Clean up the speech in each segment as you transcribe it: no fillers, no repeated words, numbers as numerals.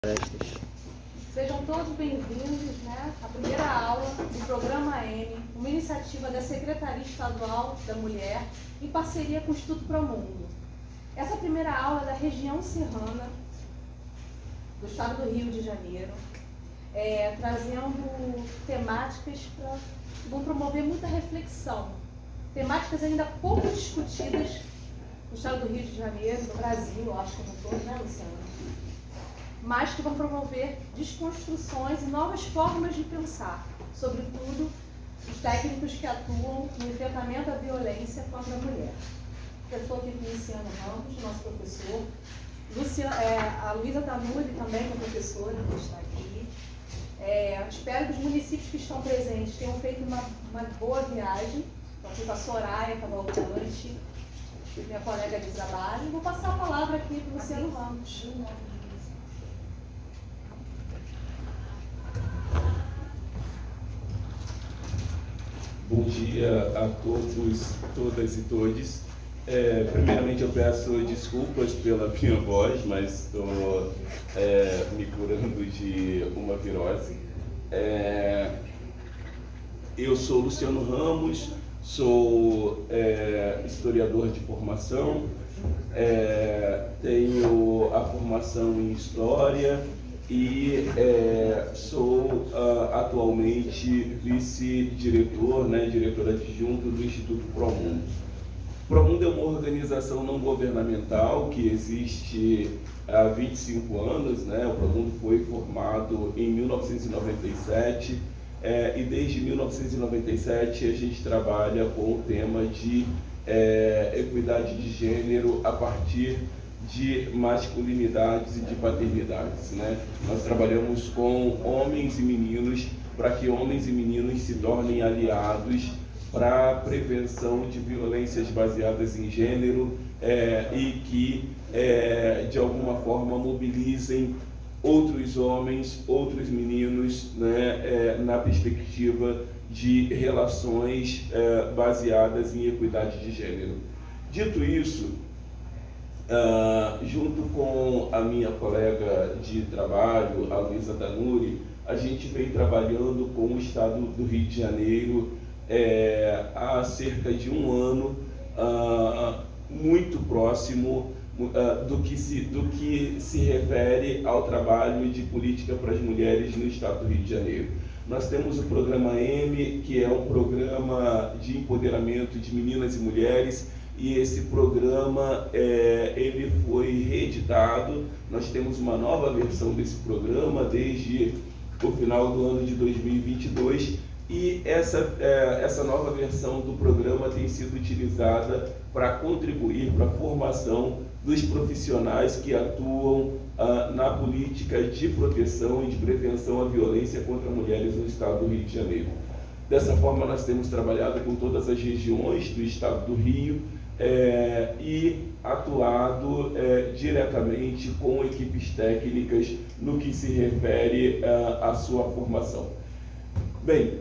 Prestes. Sejam todos bem-vindos, à primeira aula do Programa M, uma iniciativa da Secretaria Estadual da Mulher, em parceria com o Instituto Promundo. Essa primeira aula é da região serrana, do estado do Rio de Janeiro, trazendo temáticas que vão promover muita reflexão. Temáticas ainda pouco discutidas no estado do Rio de Janeiro, no Brasil, eu acho como um todo, né, Luciana? Mas que vão promover desconstruções e novas formas de pensar, sobretudo os técnicos que atuam no enfrentamento à violência contra a mulher. Eu estou aqui com o Luciano Ramos, nosso professor, a Luísa Tanuri também, uma professora que está aqui. Espero que os municípios que estão presentes tenham feito uma boa viagem. Estou aqui com a Soraya Cavalcante, minha colega de trabalho. Vou passar a palavra aqui para o Luciano Ramos. Bom dia a todos, todas e todes. Primeiramente eu peço desculpas pela minha voz, mas estou me curando de uma virose. Eu sou Luciano Ramos, sou historiador de formação, tenho a formação em História e sou atualmente vice-diretor, diretor adjunto do Instituto Promundo. O Promundo é uma organização não governamental que existe há 25 anos, O Promundo foi formado em 1997 e desde 1997 a gente trabalha com o tema de equidade de gênero a partir de masculinidades e de paternidades, Nós trabalhamos com homens e meninos para que homens e meninos se tornem aliados para a prevenção de violências baseadas em gênero e que, de alguma forma, mobilizem outros homens, outros meninos, na perspectiva de relações baseadas em equidade de gênero. Dito isso, junto com a minha colega de trabalho, a Luísa Tanuri, a gente vem trabalhando com o estado do Rio de Janeiro há cerca de um ano, muito próximo do que se refere ao trabalho de política para as mulheres no estado do Rio de Janeiro. Nós temos o Programa M, que é um programa de empoderamento de meninas e mulheres, e esse programa ele foi reeditado. Nós temos uma nova versão desse programa desde o final do ano de 2022 e essa nova versão do programa tem sido utilizada para contribuir para a formação dos profissionais que atuam na política de proteção e de prevenção à violência contra mulheres no estado do Rio de Janeiro. Dessa forma, nós temos trabalhado com todas as regiões do estado do Rio e atuado diretamente com equipes técnicas no que se refere à sua formação. Bem,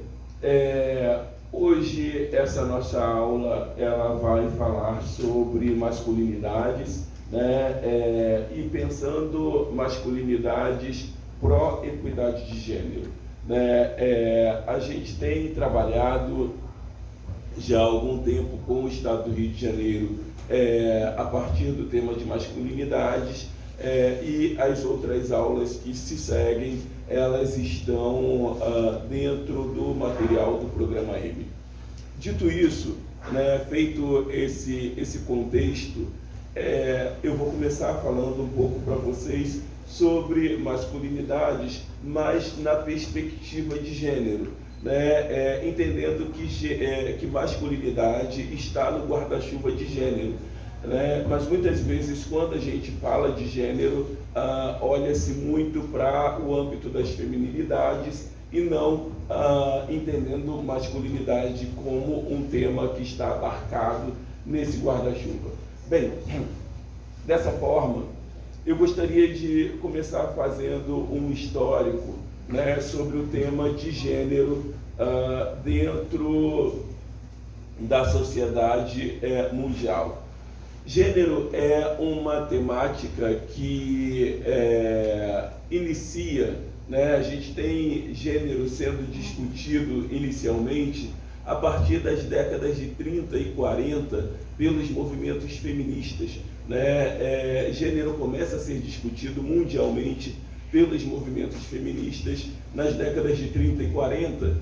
hoje essa nossa aula ela vai falar sobre masculinidades, e pensando masculinidades pró-equidade de gênero. A gente tem trabalhado já há algum tempo com o estado do Rio de Janeiro a partir do tema de masculinidades, e as outras aulas que se seguem, elas estão dentro do material do Programa M. Dito isso, feito esse contexto, eu vou começar falando um pouco para vocês sobre masculinidades, mas na perspectiva de gênero, entendendo que masculinidade está no guarda-chuva de gênero, mas muitas vezes quando a gente fala de gênero, olha-se muito para o âmbito das feminilidades e não entendendo masculinidade como um tema que está abarcado nesse guarda-chuva. Bem, dessa forma, eu gostaria de começar fazendo um histórico sobre o tema de gênero dentro da sociedade mundial. Gênero é uma temática que inicia, né, a gente tem gênero sendo discutido inicialmente a partir das décadas de 30 e 40 pelos movimentos feministas, né? Gênero começa a ser discutido mundialmente pelos movimentos feministas nas décadas de 30 e 40,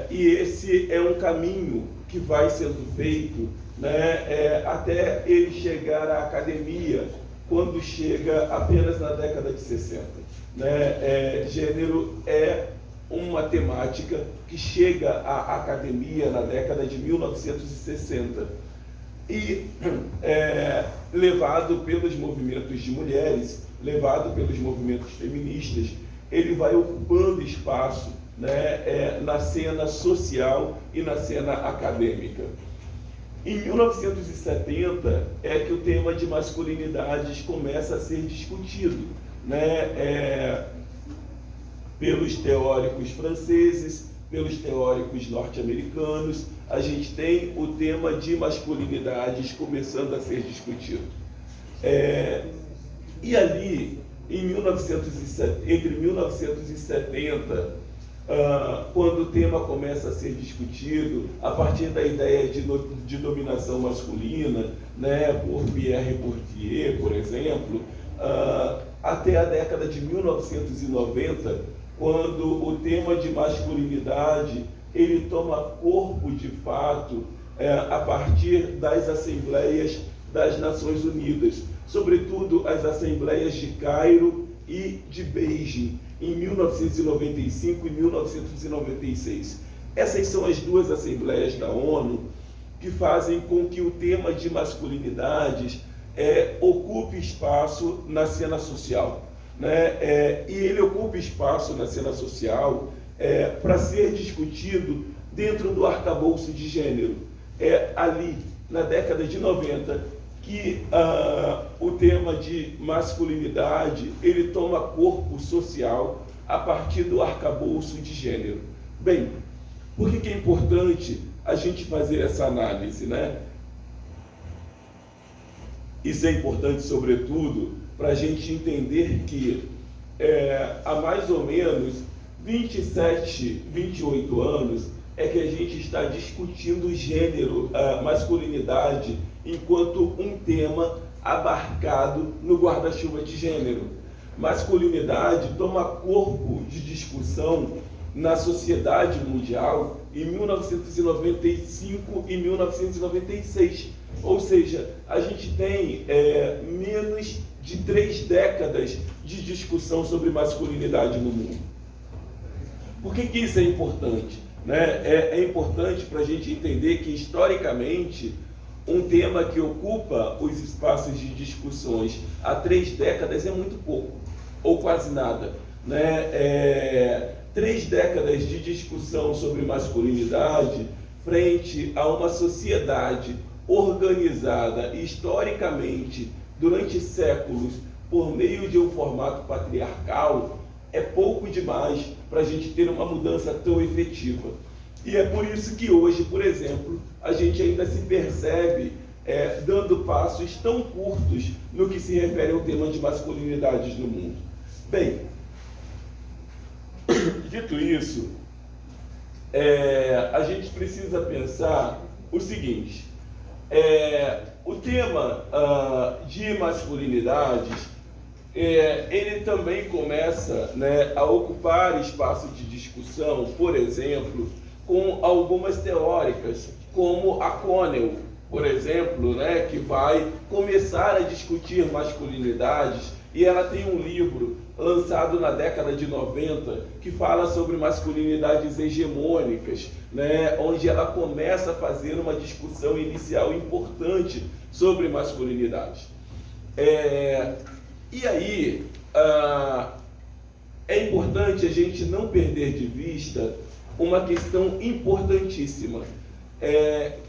e esse é um caminho que vai sendo feito, né, até ele chegar à academia, quando chega apenas na década de 60. Né? Gênero é uma temática que chega à academia na década de 1960 e levado pelos movimentos de mulheres, levado pelos movimentos feministas, ele vai ocupando espaço, né, na cena social e na cena acadêmica. Em 1970 é que o tema de masculinidades começa a ser discutido, né, pelos teóricos franceses, pelos teóricos norte-americanos. A gente tem o tema de masculinidades começando a ser discutido. E ali, entre 1970, quando o tema começa a ser discutido, a partir da ideia de dominação masculina, né, por Pierre Bourdieu, por exemplo, até a década de 1990, quando o tema de masculinidade ele toma corpo de fato a partir das assembleias das Nações Unidas, sobretudo as assembleias de Cairo e de Beijing, em 1995 e 1996. Essas são as duas assembleias da ONU que fazem com que o tema de masculinidades ocupe espaço na cena social, né? E ele ocupa espaço na cena social para ser discutido dentro do arcabouço de gênero. Ali, na década de 90, que o tema de masculinidade ele toma corpo social a partir do arcabouço de gênero. Bem, por que é importante a gente fazer essa análise, né? Isso é importante, sobretudo, para a gente entender que há mais ou menos 27, 28 anos é que a gente está discutindo gênero, masculinidade, enquanto um tema abarcado no guarda-chuva de gênero. Masculinidade toma corpo de discussão na sociedade mundial em 1995 e 1996. Ou seja, a gente tem menos de 3 décadas de discussão sobre masculinidade no mundo. Por que isso é importante? Né? É importante para a gente entender que, historicamente, um tema que ocupa os espaços de discussões há 3 décadas é muito pouco, ou quase nada. Né? 3 décadas de discussão sobre masculinidade frente a uma sociedade organizada historicamente durante séculos por meio de um formato patriarcal é pouco demais para a gente ter uma mudança tão efetiva. E é por isso que hoje, por exemplo, a gente ainda se percebe dando passos tão curtos no que se refere ao tema de masculinidades no mundo. Bem, dito isso, a gente precisa pensar o seguinte: o tema de masculinidades ele também começa, né, a ocupar espaço de discussão, por exemplo, com algumas teóricas, como a Connell, por exemplo, né, que vai começar a discutir masculinidades, e ela tem um livro lançado na década de 90 que fala sobre masculinidades hegemônicas, né, onde ela começa a fazer uma discussão inicial importante sobre masculinidade. E aí, é importante a gente não perder de vista uma questão importantíssima,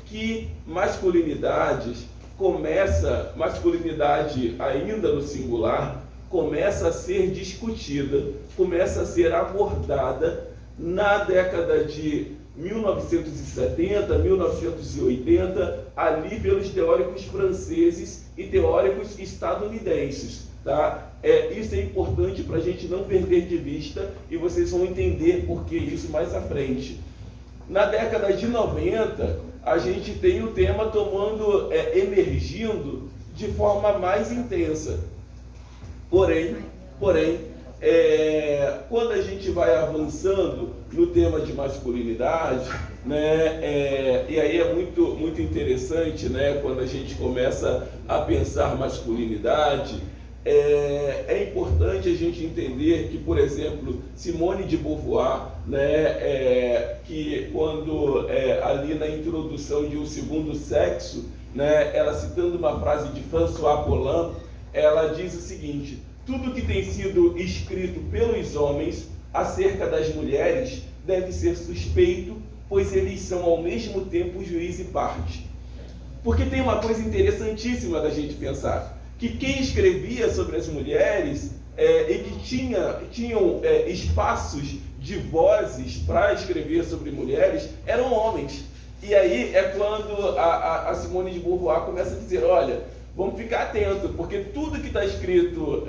que masculinidade ainda no singular, começa a ser discutida, começa a ser abordada na década de 1970, 1980, ali pelos teóricos franceses e teóricos estadunidenses. Tá? Isso é importante para a gente não perder de vista e vocês vão entender por que isso mais à frente. Na década de 90, a gente tem o tema emergindo de forma mais intensa. Porém, quando a gente vai avançando no tema de masculinidade, né, e aí é muito interessante, né, quando a gente começa a pensar masculinidade, é importante a gente entender que, por exemplo, Simone de Beauvoir, né, que quando ali na introdução de O Segundo Sexo, né, ela citando uma frase de François Poulan, ela diz o seguinte: tudo que tem sido escrito pelos homens acerca das mulheres deve ser suspeito, pois eles são ao mesmo tempo juiz e parte. Porque tem uma coisa interessantíssima da gente pensar, que quem escrevia sobre as mulheres e que tinham espaços de vozes para escrever sobre mulheres eram homens. E aí é quando a Simone de Beauvoir começa a dizer, olha, vamos ficar atento, porque tudo que está escrito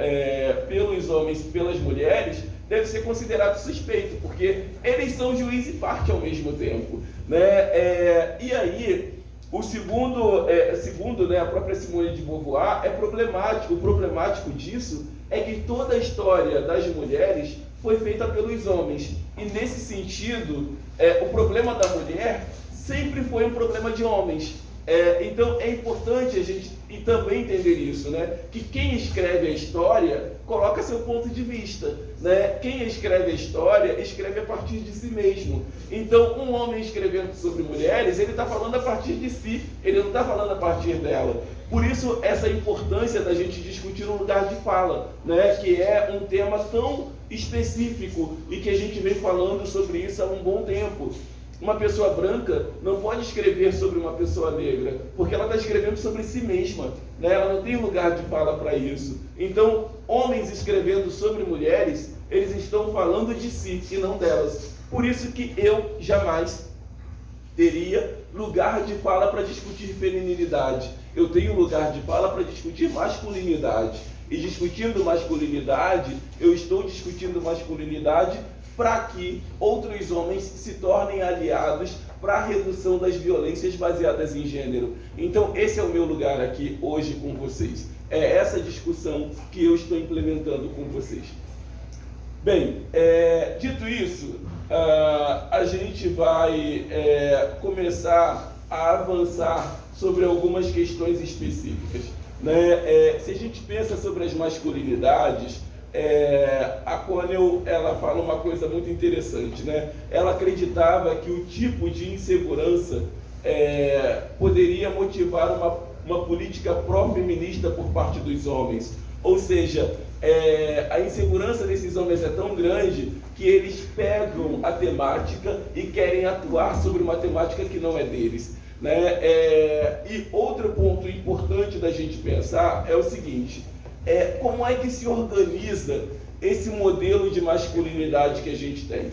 pelos homens e pelas mulheres deve ser considerado suspeito, porque eles são juiz e parte ao mesmo tempo, né? E aí, segundo né, a própria Simone de Beauvoir, o problemático disso é que toda a história das mulheres foi feita pelos homens, e nesse sentido, o problema da mulher sempre foi um problema de homens. Então é importante a gente também entender isso, né? Que quem escreve a história coloca seu ponto de vista, né? Quem escreve a história escreve a partir de si mesmo. Então um homem escrevendo sobre mulheres, ele está falando a partir de si, ele não está falando a partir dela. Por isso essa importância da gente discutir um lugar de fala, né? Que é um tema tão específico e que a gente vem falando sobre isso há um bom tempo. Uma pessoa branca não pode escrever sobre uma pessoa negra, porque ela está escrevendo sobre si mesma, né? Ela não tem lugar de fala para isso. Então, homens escrevendo sobre mulheres, eles estão falando de si e não delas. Por isso que eu jamais teria lugar de fala para discutir feminilidade. Eu tenho lugar de fala para discutir masculinidade. E discutindo masculinidade, eu estou discutindo masculinidade para que outros homens se tornem aliados para a redução das violências baseadas em gênero. Então, esse é o meu lugar aqui hoje com vocês. É essa discussão que eu estou implementando com vocês. Bem, dito isso, a gente vai começar a avançar sobre algumas questões específicas, né? Se a gente pensa sobre as masculinidades, a Connell, ela fala uma coisa muito interessante, né? Ela acreditava que o tipo de insegurança poderia motivar uma política pró-feminista por parte dos homens. Ou seja, a insegurança desses homens é tão grande que eles pegam a temática e querem atuar sobre uma temática que não é deles, né? E outro ponto importante da gente pensar é o seguinte: como é que se organiza esse modelo de masculinidade que a gente tem,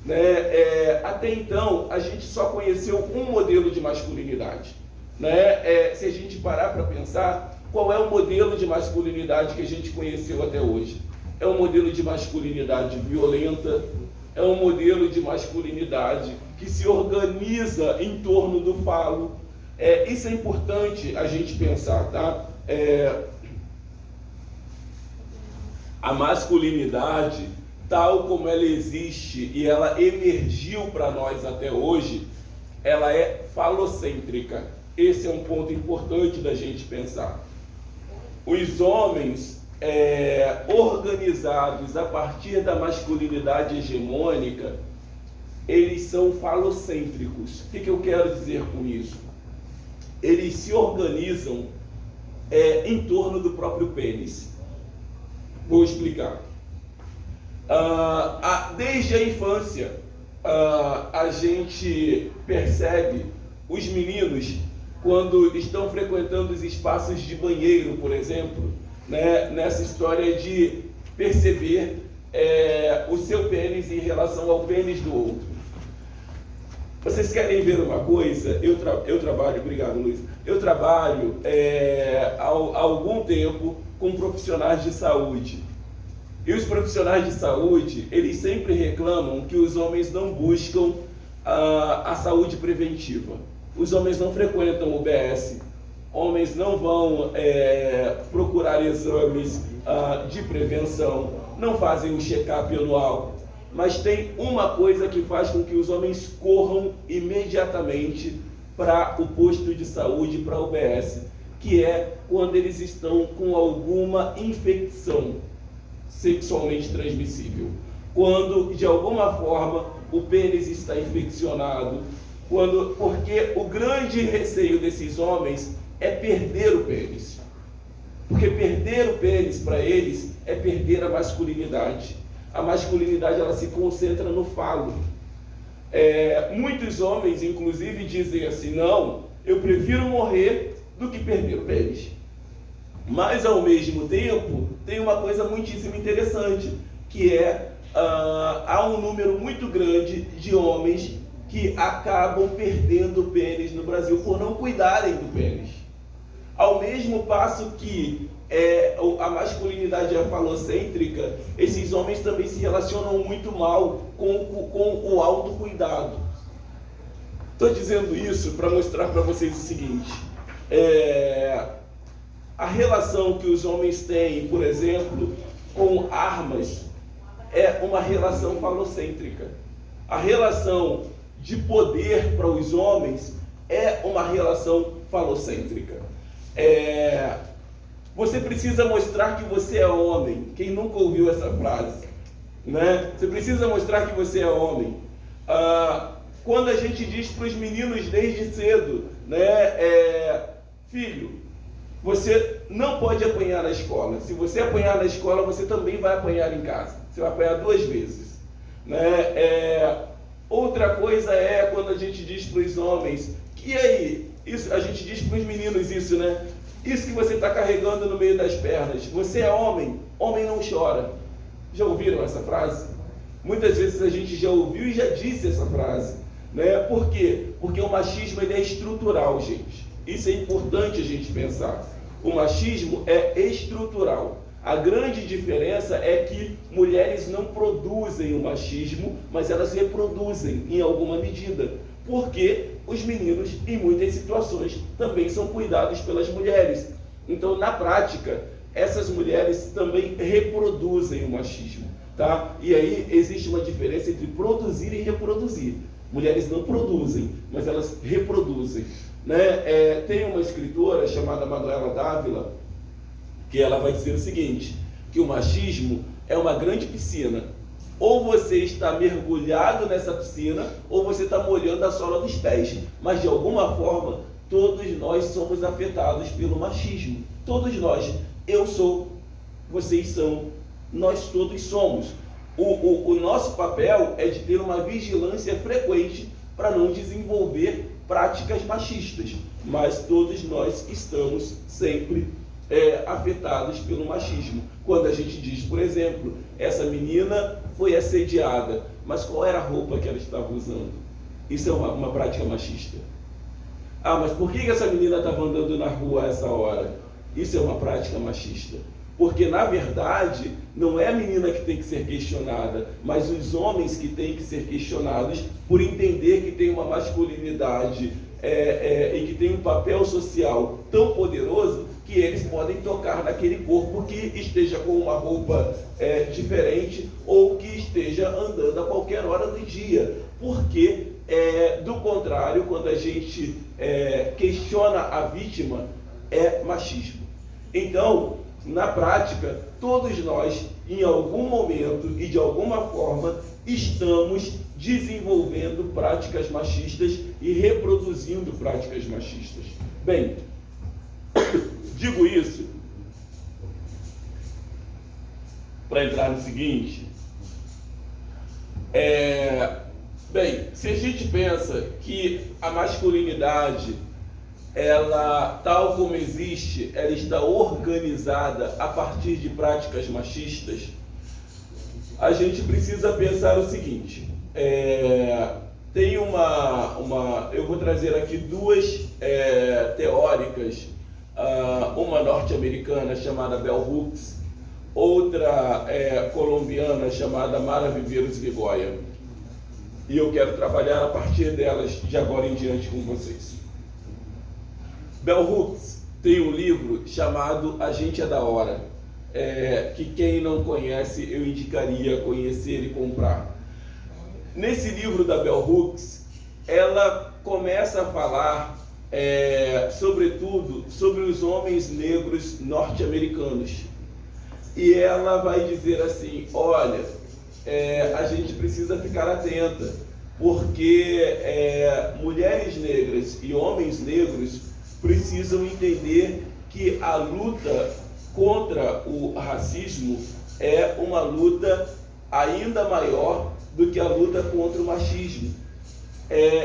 né? Até então, a gente só conheceu um modelo de masculinidade, né? Se a gente parar para pensar, qual é o modelo de masculinidade que a gente conheceu até hoje? É um modelo de masculinidade violenta, é um modelo de masculinidade que se organiza em torno do falo. Isso é importante a gente pensar, tá? A masculinidade, tal como ela existe e ela emergiu para nós até hoje, ela é falocêntrica. Esse é um ponto importante da gente pensar. Os homens organizados a partir da masculinidade hegemônica, eles são falocêntricos. O que eu quero dizer com isso? Eles se organizam em torno do próprio pênis. Vou explicar. Desde a infância, a gente percebe os meninos, quando estão frequentando os espaços de banheiro, por exemplo, né, nessa história de perceber o seu pênis em relação ao pênis do outro. Vocês querem ver uma coisa? Eu trabalho, obrigado, Luiz. Eu trabalho há algum tempo com profissionais de saúde. E os profissionais de saúde, eles sempre reclamam que os homens não buscam a saúde preventiva. Os homens não frequentam o UBS, homens não vão procurar exames de prevenção, não fazem um check-up anual. Mas tem uma coisa que faz com que os homens corram imediatamente para o posto de saúde, para o UBS, que é quando eles estão com alguma infecção sexualmente transmissível. Quando, de alguma forma, o pênis está infeccionado, porque o grande receio desses homens é perder o pênis. Porque perder o pênis para eles é perder a masculinidade. A masculinidade, ela se concentra no falo. Muitos homens, inclusive, dizem assim: não, eu prefiro morrer do que perder o pênis. Mas, ao mesmo tempo, tem uma coisa muitíssimo interessante, que há um número muito grande de homens que acabam perdendo o pênis no Brasil por não cuidarem do pênis. Ao mesmo passo que a masculinidade é falocêntrica, esses homens também se relacionam muito mal com o autocuidado. Estou dizendo isso para mostrar para vocês o seguinte: a relação que os homens têm, por exemplo, com armas, é uma relação falocêntrica. A relação de poder para os homens é uma relação falocêntrica. Você precisa mostrar que você é homem. Quem nunca ouviu essa frase, né? Você precisa mostrar que você é homem. Quando a gente diz para os meninos desde cedo, né, filho, você não pode apanhar na escola. Se você apanhar na escola, você também vai apanhar em casa. Você vai apanhar 2 vezes, né? Outra coisa é quando a gente diz para os homens, e aí, isso, a gente diz para os meninos isso, né? Isso que você está carregando no meio das pernas, você é homem, homem não chora. Já ouviram essa frase? Muitas vezes a gente já ouviu e já disse essa frase, né? Por quê? Porque o machismo, ele é estrutural, gente. Isso é importante a gente pensar. O machismo é estrutural. A grande diferença é que mulheres não produzem o machismo, mas elas reproduzem em alguma medida. Porque os meninos, em muitas situações, também são cuidados pelas mulheres. Então, na prática, essas mulheres também reproduzem o machismo, tá? E aí existe uma diferença entre produzir e reproduzir. Mulheres não produzem, mas elas reproduzem, né? Tem uma escritora chamada Manuela Dávila, que ela vai dizer o seguinte, que o machismo é uma grande piscina. Ou você está mergulhado nessa piscina, ou você está molhando a sola dos pés. Mas, de alguma forma, todos nós somos afetados pelo machismo. Todos nós. Eu sou, vocês são, nós todos somos. O nosso papel é de ter uma vigilância frequente para não desenvolver práticas machistas. Mas todos nós estamos sempre afetados pelo machismo. Quando a gente diz, por exemplo, essa menina foi assediada, mas qual era a roupa que ela estava usando? Isso é uma prática machista. Mas por que essa menina estava andando na rua a essa hora? Isso é uma prática machista. Porque, na verdade, não é a menina que tem que ser questionada, mas os homens que têm que ser questionados por entender que tem uma masculinidade e que tem um papel social tão poderoso que eles podem tocar naquele corpo que esteja com uma roupa diferente ou que esteja andando a qualquer hora do dia. Porque, do contrário, quando a gente questiona a vítima, é machismo. Então, na prática, todos nós, em algum momento e de alguma forma, estamos desenvolvendo práticas machistas e reproduzindo práticas machistas. Bem, digo isso para entrar no seguinte. Bem, se a gente pensa que a masculinidade, ela, tal como existe, ela está organizada a partir de práticas machistas, a gente precisa pensar o seguinte. Tem eu vou trazer aqui 2 teóricas uma norte-americana chamada Bell Hooks, outra colombiana chamada Mara Viveiros Vigoya. E eu quero trabalhar a partir delas de agora em diante com vocês. Bell Hooks tem um livro chamado A Gente é da Hora, que quem não conhece eu indicaria conhecer e comprar. Nesse livro da Bell Hooks, ela começa a falar sobretudo sobre os homens negros norte-americanos. E ela vai dizer assim, olha, a gente precisa ficar atenta, porque mulheres negras e homens negros precisam entender que a luta contra o racismo é uma luta ainda maior do que a luta contra o machismo.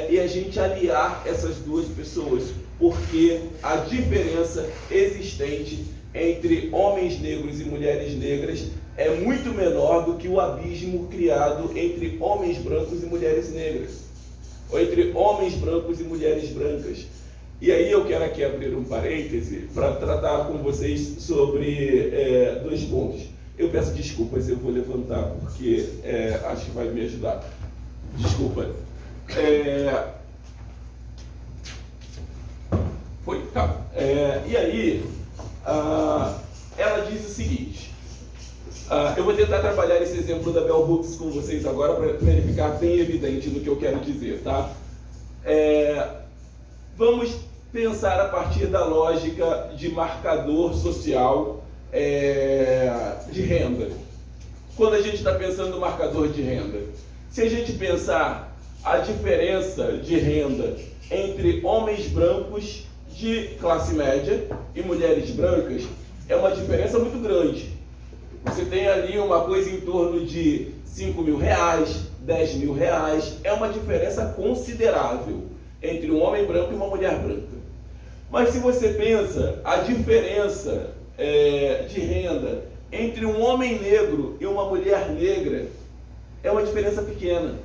E a gente aliar essas duas pessoas, porque a diferença existente entre homens negros e mulheres negras é muito menor do que o abismo criado entre homens brancos e mulheres negras, ou entre homens brancos e mulheres brancas. E aí eu quero aqui abrir um parêntese para tratar com vocês sobre 2 pontos. Eu peço desculpas, eu vou levantar porque acho que vai me ajudar. Desculpa. Foi, tá. E aí, ela diz o seguinte, eu vou tentar trabalhar esse exemplo da Bell Hooks com vocês agora para verificar bem evidente no que eu quero dizer, tá? Vamos pensar a partir da lógica de marcador social de renda. Quando a gente está pensando no marcador de renda, se a gente pensar a diferença de renda entre homens brancos de classe média e mulheres brancas, é uma diferença muito grande. Você tem ali uma coisa em torno de R$5.000, R$10.000, é uma diferença considerável entre um homem branco e uma mulher branca. Mas se você pensa a diferença de renda entre um homem negro e uma mulher negra, é uma diferença pequena.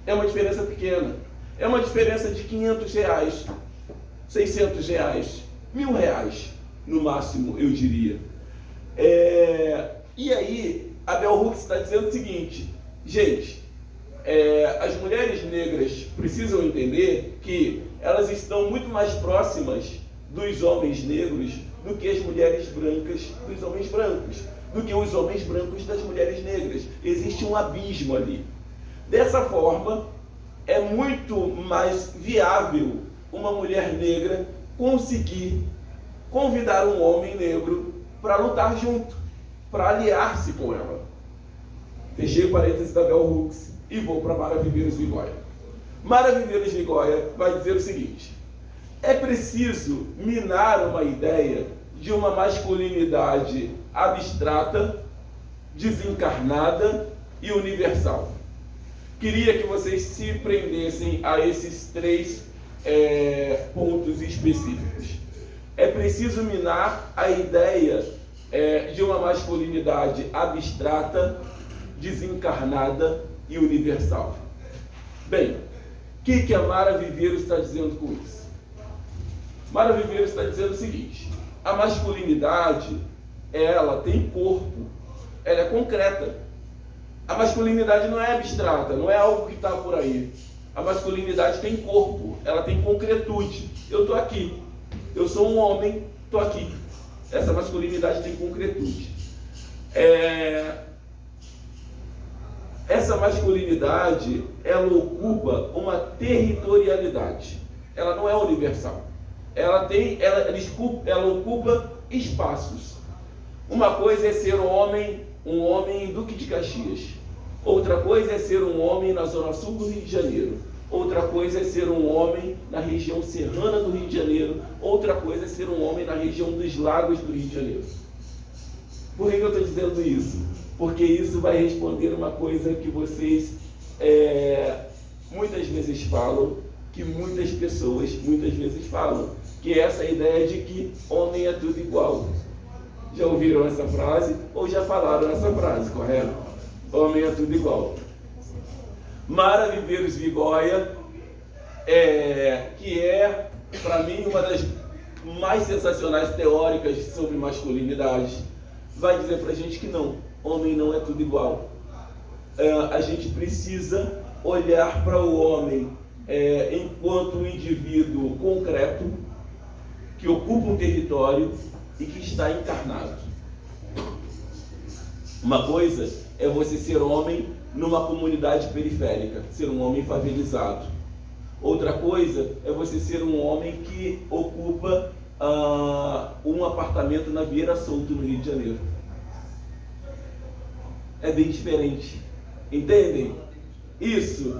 É uma diferença pequena. É uma diferença de R$500, R$600, R$1.000, no máximo, eu diria. E aí, a Bell Hooks está dizendo o seguinte, gente, as mulheres negras precisam entender que elas estão muito mais próximas dos homens negros do que as mulheres brancas dos homens brancos, do que os homens brancos das mulheres negras. Existe um abismo ali. Dessa forma, é muito mais viável uma mulher negra conseguir convidar um homem negro para lutar junto, para aliar-se com ela. Fechei o parênteses da Bell Hooks e vou para Mara Viveiros Vigoya. Mara Viveiros Vigoya vai dizer o seguinte: é preciso minar uma ideia de uma masculinidade abstrata, desencarnada e universal. Queria que vocês se prendessem a esses 3 pontos específicos. É preciso minar a ideia de uma masculinidade abstrata, desencarnada e universal. Bem, o que a Mara Viveiros está dizendo com isso? Mara Viveiros está dizendo o seguinte: a masculinidade, ela tem corpo, ela é concreta. A masculinidade não é abstrata, não é algo que está por aí. A masculinidade tem corpo, ela tem concretude. Eu estou aqui, eu sou um homem, estou aqui. Essa masculinidade tem concretude. Essa masculinidade, ela ocupa uma territorialidade. Ela não é universal. Ela ocupa espaços. Uma coisa é ser um homem em Duque de Caxias. Outra coisa é ser um homem na Zona Sul do Rio de Janeiro. Outra coisa é ser um homem na região serrana do Rio de Janeiro. Outra coisa é ser um homem na região dos lagos do Rio de Janeiro. Por que eu estou dizendo isso? Porque isso vai responder uma coisa que vocês muitas vezes falam, que muitas pessoas muitas vezes falam, que é essa ideia de que homem é tudo igual. Já ouviram essa frase ou já falaram essa frase, correto? Homem é tudo igual. Mara Viveiros Vigoya, que é, para mim, uma das mais sensacionais teóricas sobre masculinidade, vai dizer pra gente que não, homem não é tudo igual. A gente precisa olhar para o homem enquanto um indivíduo concreto, que ocupa um território e que está encarnado. Uma coisa é você ser homem numa comunidade periférica, ser um homem favelizado. Outra coisa é você ser um homem que ocupa um apartamento na Vieira Solto, no Rio de Janeiro. É bem diferente. Entendem? Isso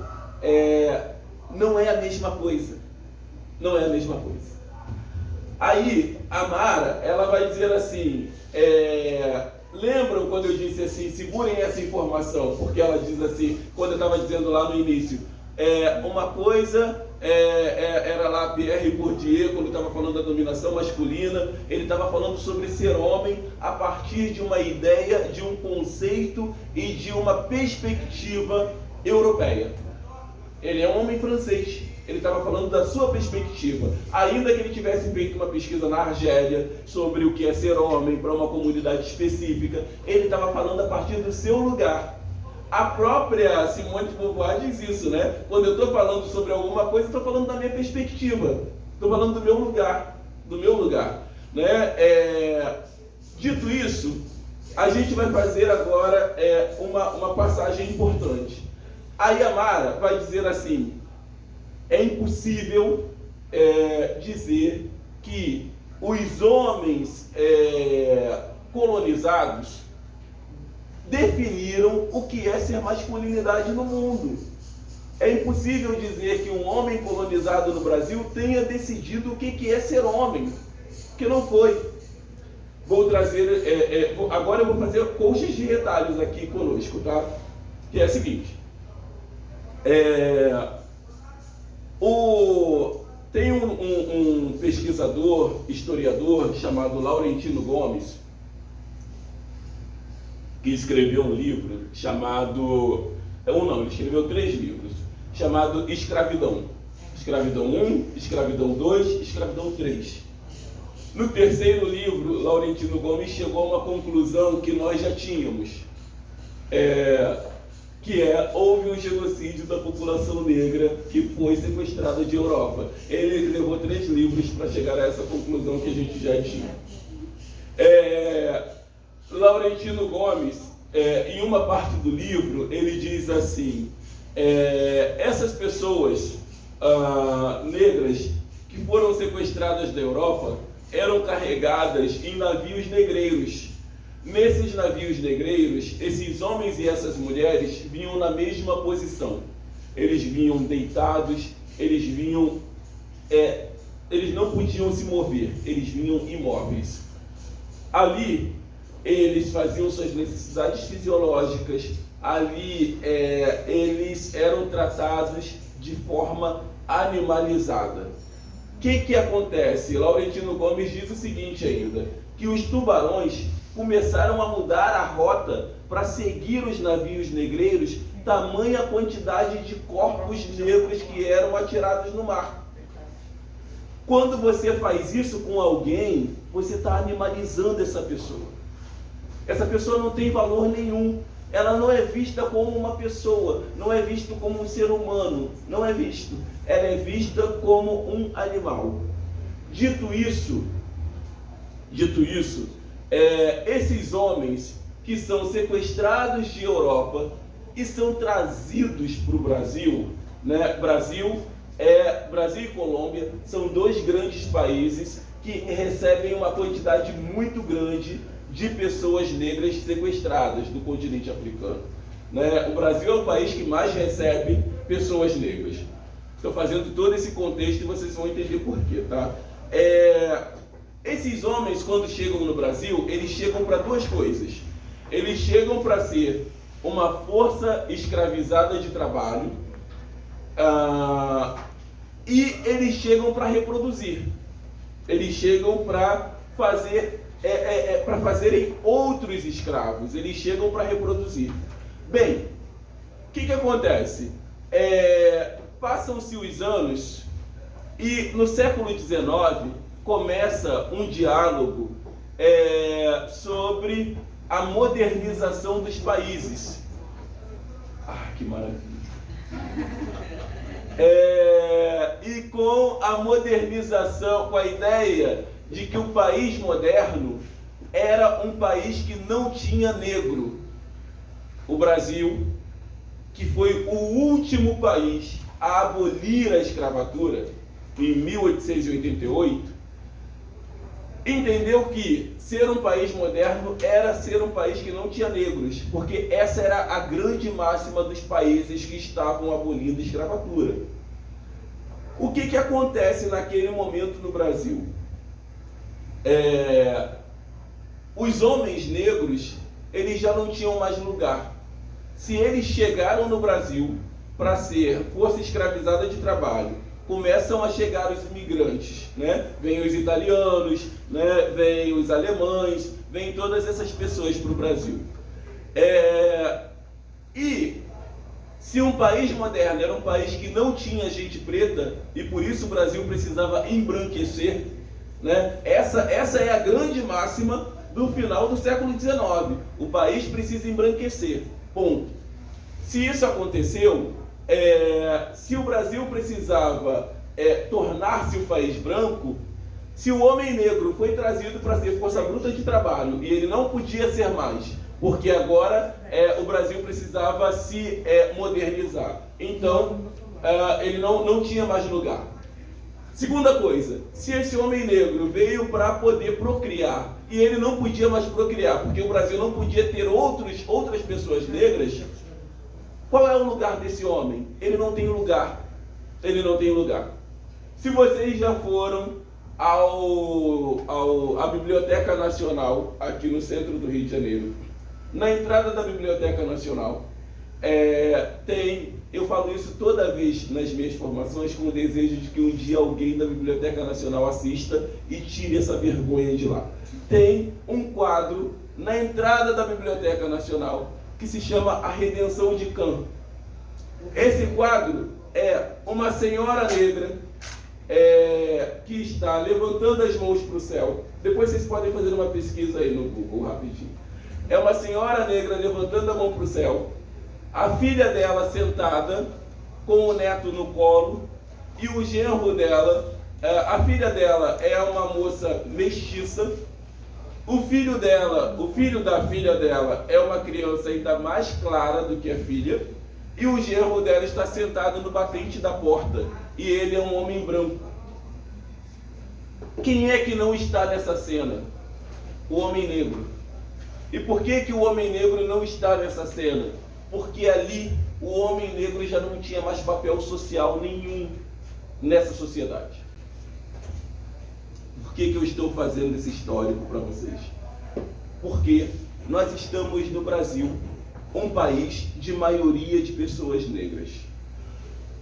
não é a mesma coisa. Não é a mesma coisa. Aí, a Mara, ela vai dizer assim, lembram quando eu disse assim, segurem essa informação, porque ela diz assim, quando eu estava dizendo lá no início, uma coisa era lá Pierre Bourdieu, quando estava falando da dominação masculina, ele estava falando sobre ser homem a partir de uma ideia, de um conceito e de uma perspectiva europeia. Ele é um homem francês, ele estava falando da sua perspectiva, ainda que ele tivesse feito uma pesquisa na Argélia sobre o que é ser homem para uma comunidade específica, ele estava falando a partir do seu lugar. A própria Simone de Beauvoir diz isso, né? Quando eu estou falando sobre alguma coisa, estou falando da minha perspectiva, estou falando do meu lugar, né? Dito isso, a gente vai fazer agora uma passagem importante. Aí a Mara vai dizer assim, é impossível dizer que os homens colonizados definiram o que é ser masculinidade no mundo. É impossível dizer que um homem colonizado no Brasil tenha decidido o que é ser homem, que não foi. Vou trazer, agora eu vou fazer coxas de retalhos aqui conosco, tá? Que é o seguinte, tem um pesquisador, historiador, chamado Laurentino Gomes, que escreveu um livro chamado, ele escreveu 3 livros, chamado Escravidão. Escravidão 1, Escravidão 2, Escravidão 3. No 3º livro, Laurentino Gomes chegou a uma conclusão que nós já tínhamos, houve um genocídio da população negra que foi sequestrada de Europa. Ele levou 3 livros para chegar a essa conclusão que a gente já tinha. Laurentino Gomes, em uma parte do livro, ele diz assim, essas pessoas negras que foram sequestradas da Europa eram carregadas em navios negreiros. Nesses navios negreiros, esses homens e essas mulheres vinham na mesma posição. Eles vinham deitados, eles não podiam se mover, eles vinham imóveis. Ali, eles faziam suas necessidades fisiológicas, ali eles eram tratados de forma animalizada. O que acontece? Laurentino Gomes diz o seguinte ainda, que os tubarões começaram a mudar a rota para seguir os navios negreiros, tamanha quantidade de corpos negros que eram atirados no mar. Quando você faz isso com alguém, você está animalizando essa pessoa. Essa pessoa não tem valor nenhum. Ela não é vista como uma pessoa, não é vista como um ser humano, não é visto. Ela é vista como um animal. Dito isso, esses homens que são sequestrados de Europa e são trazidos para o Brasil, né? Brasil e Colômbia são 2 grandes países que recebem uma quantidade muito grande de pessoas negras sequestradas do continente africano, né? O Brasil é o país que mais recebe pessoas negras. Estou fazendo todo esse contexto e vocês vão entender por quê, tá? Esses homens, quando chegam no Brasil, eles chegam para 2 coisas. Eles chegam para ser uma força escravizada de trabalho e eles chegam para reproduzir. Eles chegam para fazerem outros escravos. Eles chegam para reproduzir. Bem, o que acontece? Passam-se os anos e no século XIX começa um diálogo sobre a modernização dos países. Ah, que maravilha! E com a modernização, com a ideia de que o país moderno era um país que não tinha negro. O Brasil, que foi o último país a abolir a escravatura, em 1888, entendeu que ser um país moderno era ser um país que não tinha negros, porque essa era a grande máxima dos países que estavam abolindo a escravatura. O que acontece naquele momento no Brasil? Os homens negros, eles já não tinham mais lugar. Se eles chegaram no Brasil para ser força escravizada de trabalho, começam a chegar os imigrantes, né? Vêm os italianos, né? Vêm os alemães, vêm todas essas pessoas para o Brasil. E se um país moderno era um país que não tinha gente preta, e por isso o Brasil precisava embranquecer, né? Essa é a grande máxima do final do século XIX. O país precisa embranquecer. Ponto. Se isso aconteceu, se o Brasil precisava tornar-se um país branco, se o homem negro foi trazido para ser força bruta de trabalho e ele não podia ser mais, porque agora o Brasil precisava se modernizar, então ele não tinha mais lugar. Segunda coisa, se esse homem negro veio para poder procriar e ele não podia mais procriar, porque o Brasil não podia ter outras pessoas negras, qual é o lugar desse homem? Ele não tem lugar. Ele não tem lugar. Se vocês já foram à Biblioteca Nacional, aqui no centro do Rio de Janeiro, na entrada da Biblioteca Nacional, eu falo isso toda vez nas minhas formações, com o desejo de que um dia alguém da Biblioteca Nacional assista e tire essa vergonha de lá. Tem um quadro na entrada da Biblioteca Nacional que se chama A Redenção de Cã. Esse quadro é uma senhora negra que está levantando as mãos para o céu. Depois vocês podem fazer uma pesquisa aí no Google rapidinho. É uma senhora negra levantando a mão para o céu, a filha dela sentada com o neto no colo e o genro dela, a filha dela é uma moça mestiça, o filho da filha dela é uma criança ainda mais clara do que a filha, e o genro dela está sentado no batente da porta, e ele é um homem branco. Quem é que não está nessa cena? O homem negro. E por que o homem negro não está nessa cena? Porque ali o homem negro já não tinha mais papel social nenhum nessa sociedade. Por que eu estou fazendo esse histórico para vocês? Porque nós estamos no Brasil, um país de maioria de pessoas negras,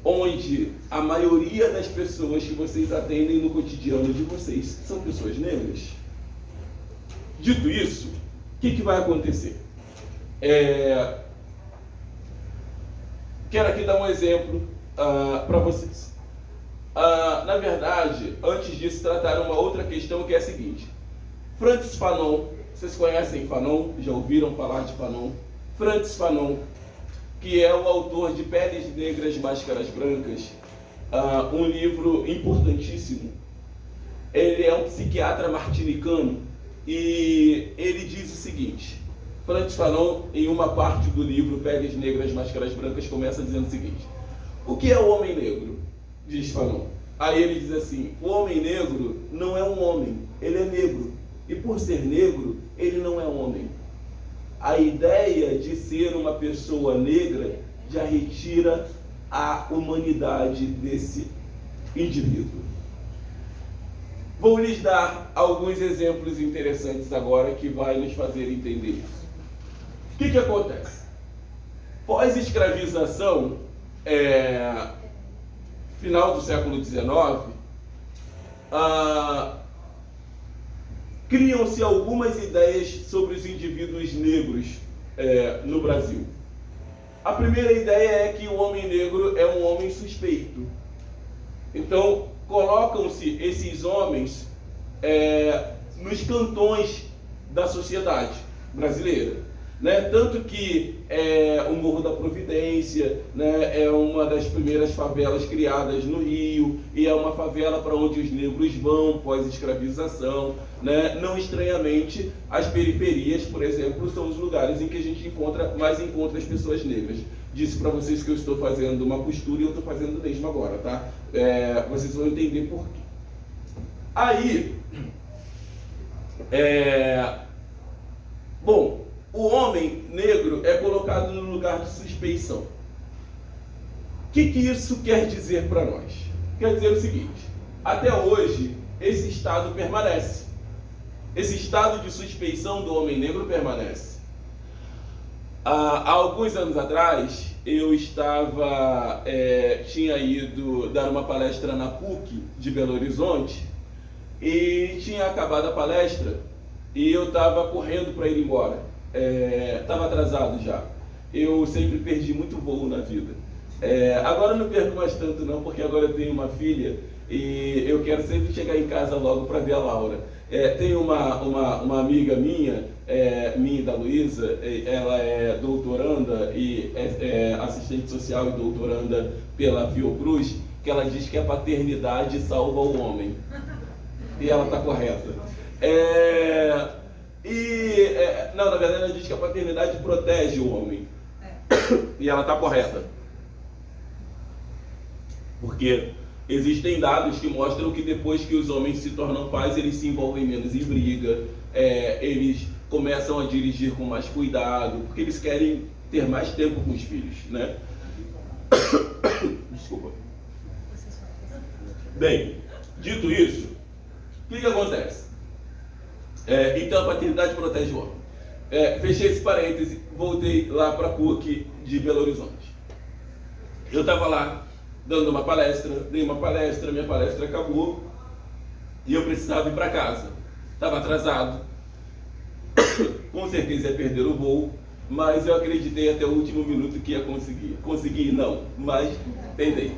onde a maioria das pessoas que vocês atendem no cotidiano de vocês são pessoas negras. Dito isso, o que vai acontecer? Quero aqui dar um exemplo para vocês. Na verdade, antes disso, tratar uma outra questão que é a seguinte. Frantz Fanon, vocês conhecem Fanon? Já ouviram falar de Fanon? Frantz Fanon, que é o autor de Peles Negras, Máscaras Brancas, um livro importantíssimo. Ele é um psiquiatra martinicano e ele diz o seguinte. Frantz Fanon, em uma parte do livro Peles Negras, Máscaras Brancas, começa dizendo o seguinte: o que é o homem negro? Diz Fanon. Aí ele diz assim: o homem negro não é um homem, ele é negro. E por ser negro, ele não é homem. A ideia de ser uma pessoa negra já retira a humanidade desse indivíduo. Vou lhes dar alguns exemplos interessantes agora que vai nos fazer entender isso. O que acontece? Pós-escravização, final do século XIX, criam-se algumas ideias sobre os indivíduos negros no Brasil. A primeira ideia é que o homem negro é um homem suspeito. Então, colocam-se esses homens nos cantões da sociedade brasileira, né? Tanto que o Morro da Providência, né, é uma das primeiras favelas criadas no Rio, e é uma favela para onde os negros vão pós-escravização, né? Não estranhamente, as periferias, por exemplo, são os lugares em que a gente mais encontra as pessoas negras. Disse para vocês que eu estou fazendo uma costura e eu estou fazendo mesmo agora, tá? Vocês vão entender por quê. Aí, bom, o homem negro é colocado no lugar de suspeição. O que isso quer dizer para nós? Quer dizer o seguinte: até hoje, esse estado permanece. Esse estado de suspeição do homem negro permanece. Há alguns anos atrás, eu tinha ido dar uma palestra na PUC de Belo Horizonte, e tinha acabado a palestra e eu estava correndo para ir embora. Estava atrasado já. Eu sempre perdi muito voo na vida. Agora não perco mais tanto não, porque agora eu tenho uma filha e eu quero sempre chegar em casa logo para ver a Laura. Tem uma amiga minha e da Luísa, ela é doutoranda e assistente social e doutoranda pela Fiocruz, que ela diz que a paternidade salva o homem. E ela está correta. Não, na verdade ela diz que a paternidade protege o homem. E ela está correta. Porque existem dados que mostram que depois que os homens se tornam pais, eles se envolvem menos em briga, eles começam a dirigir com mais cuidado, porque eles querem ter mais tempo com os filhos, né? Desculpa. Bem, dito isso, o que acontece? Então a paternidade protege o homem. Fechei esse parêntese, voltei lá para a PUC de Belo Horizonte. Eu estava lá dando uma palestra, dei uma palestra, minha palestra acabou e eu precisava ir para casa. Estava atrasado, com certeza ia perder o voo, mas eu acreditei até o último minuto que ia conseguir. Consegui não, mas tentei.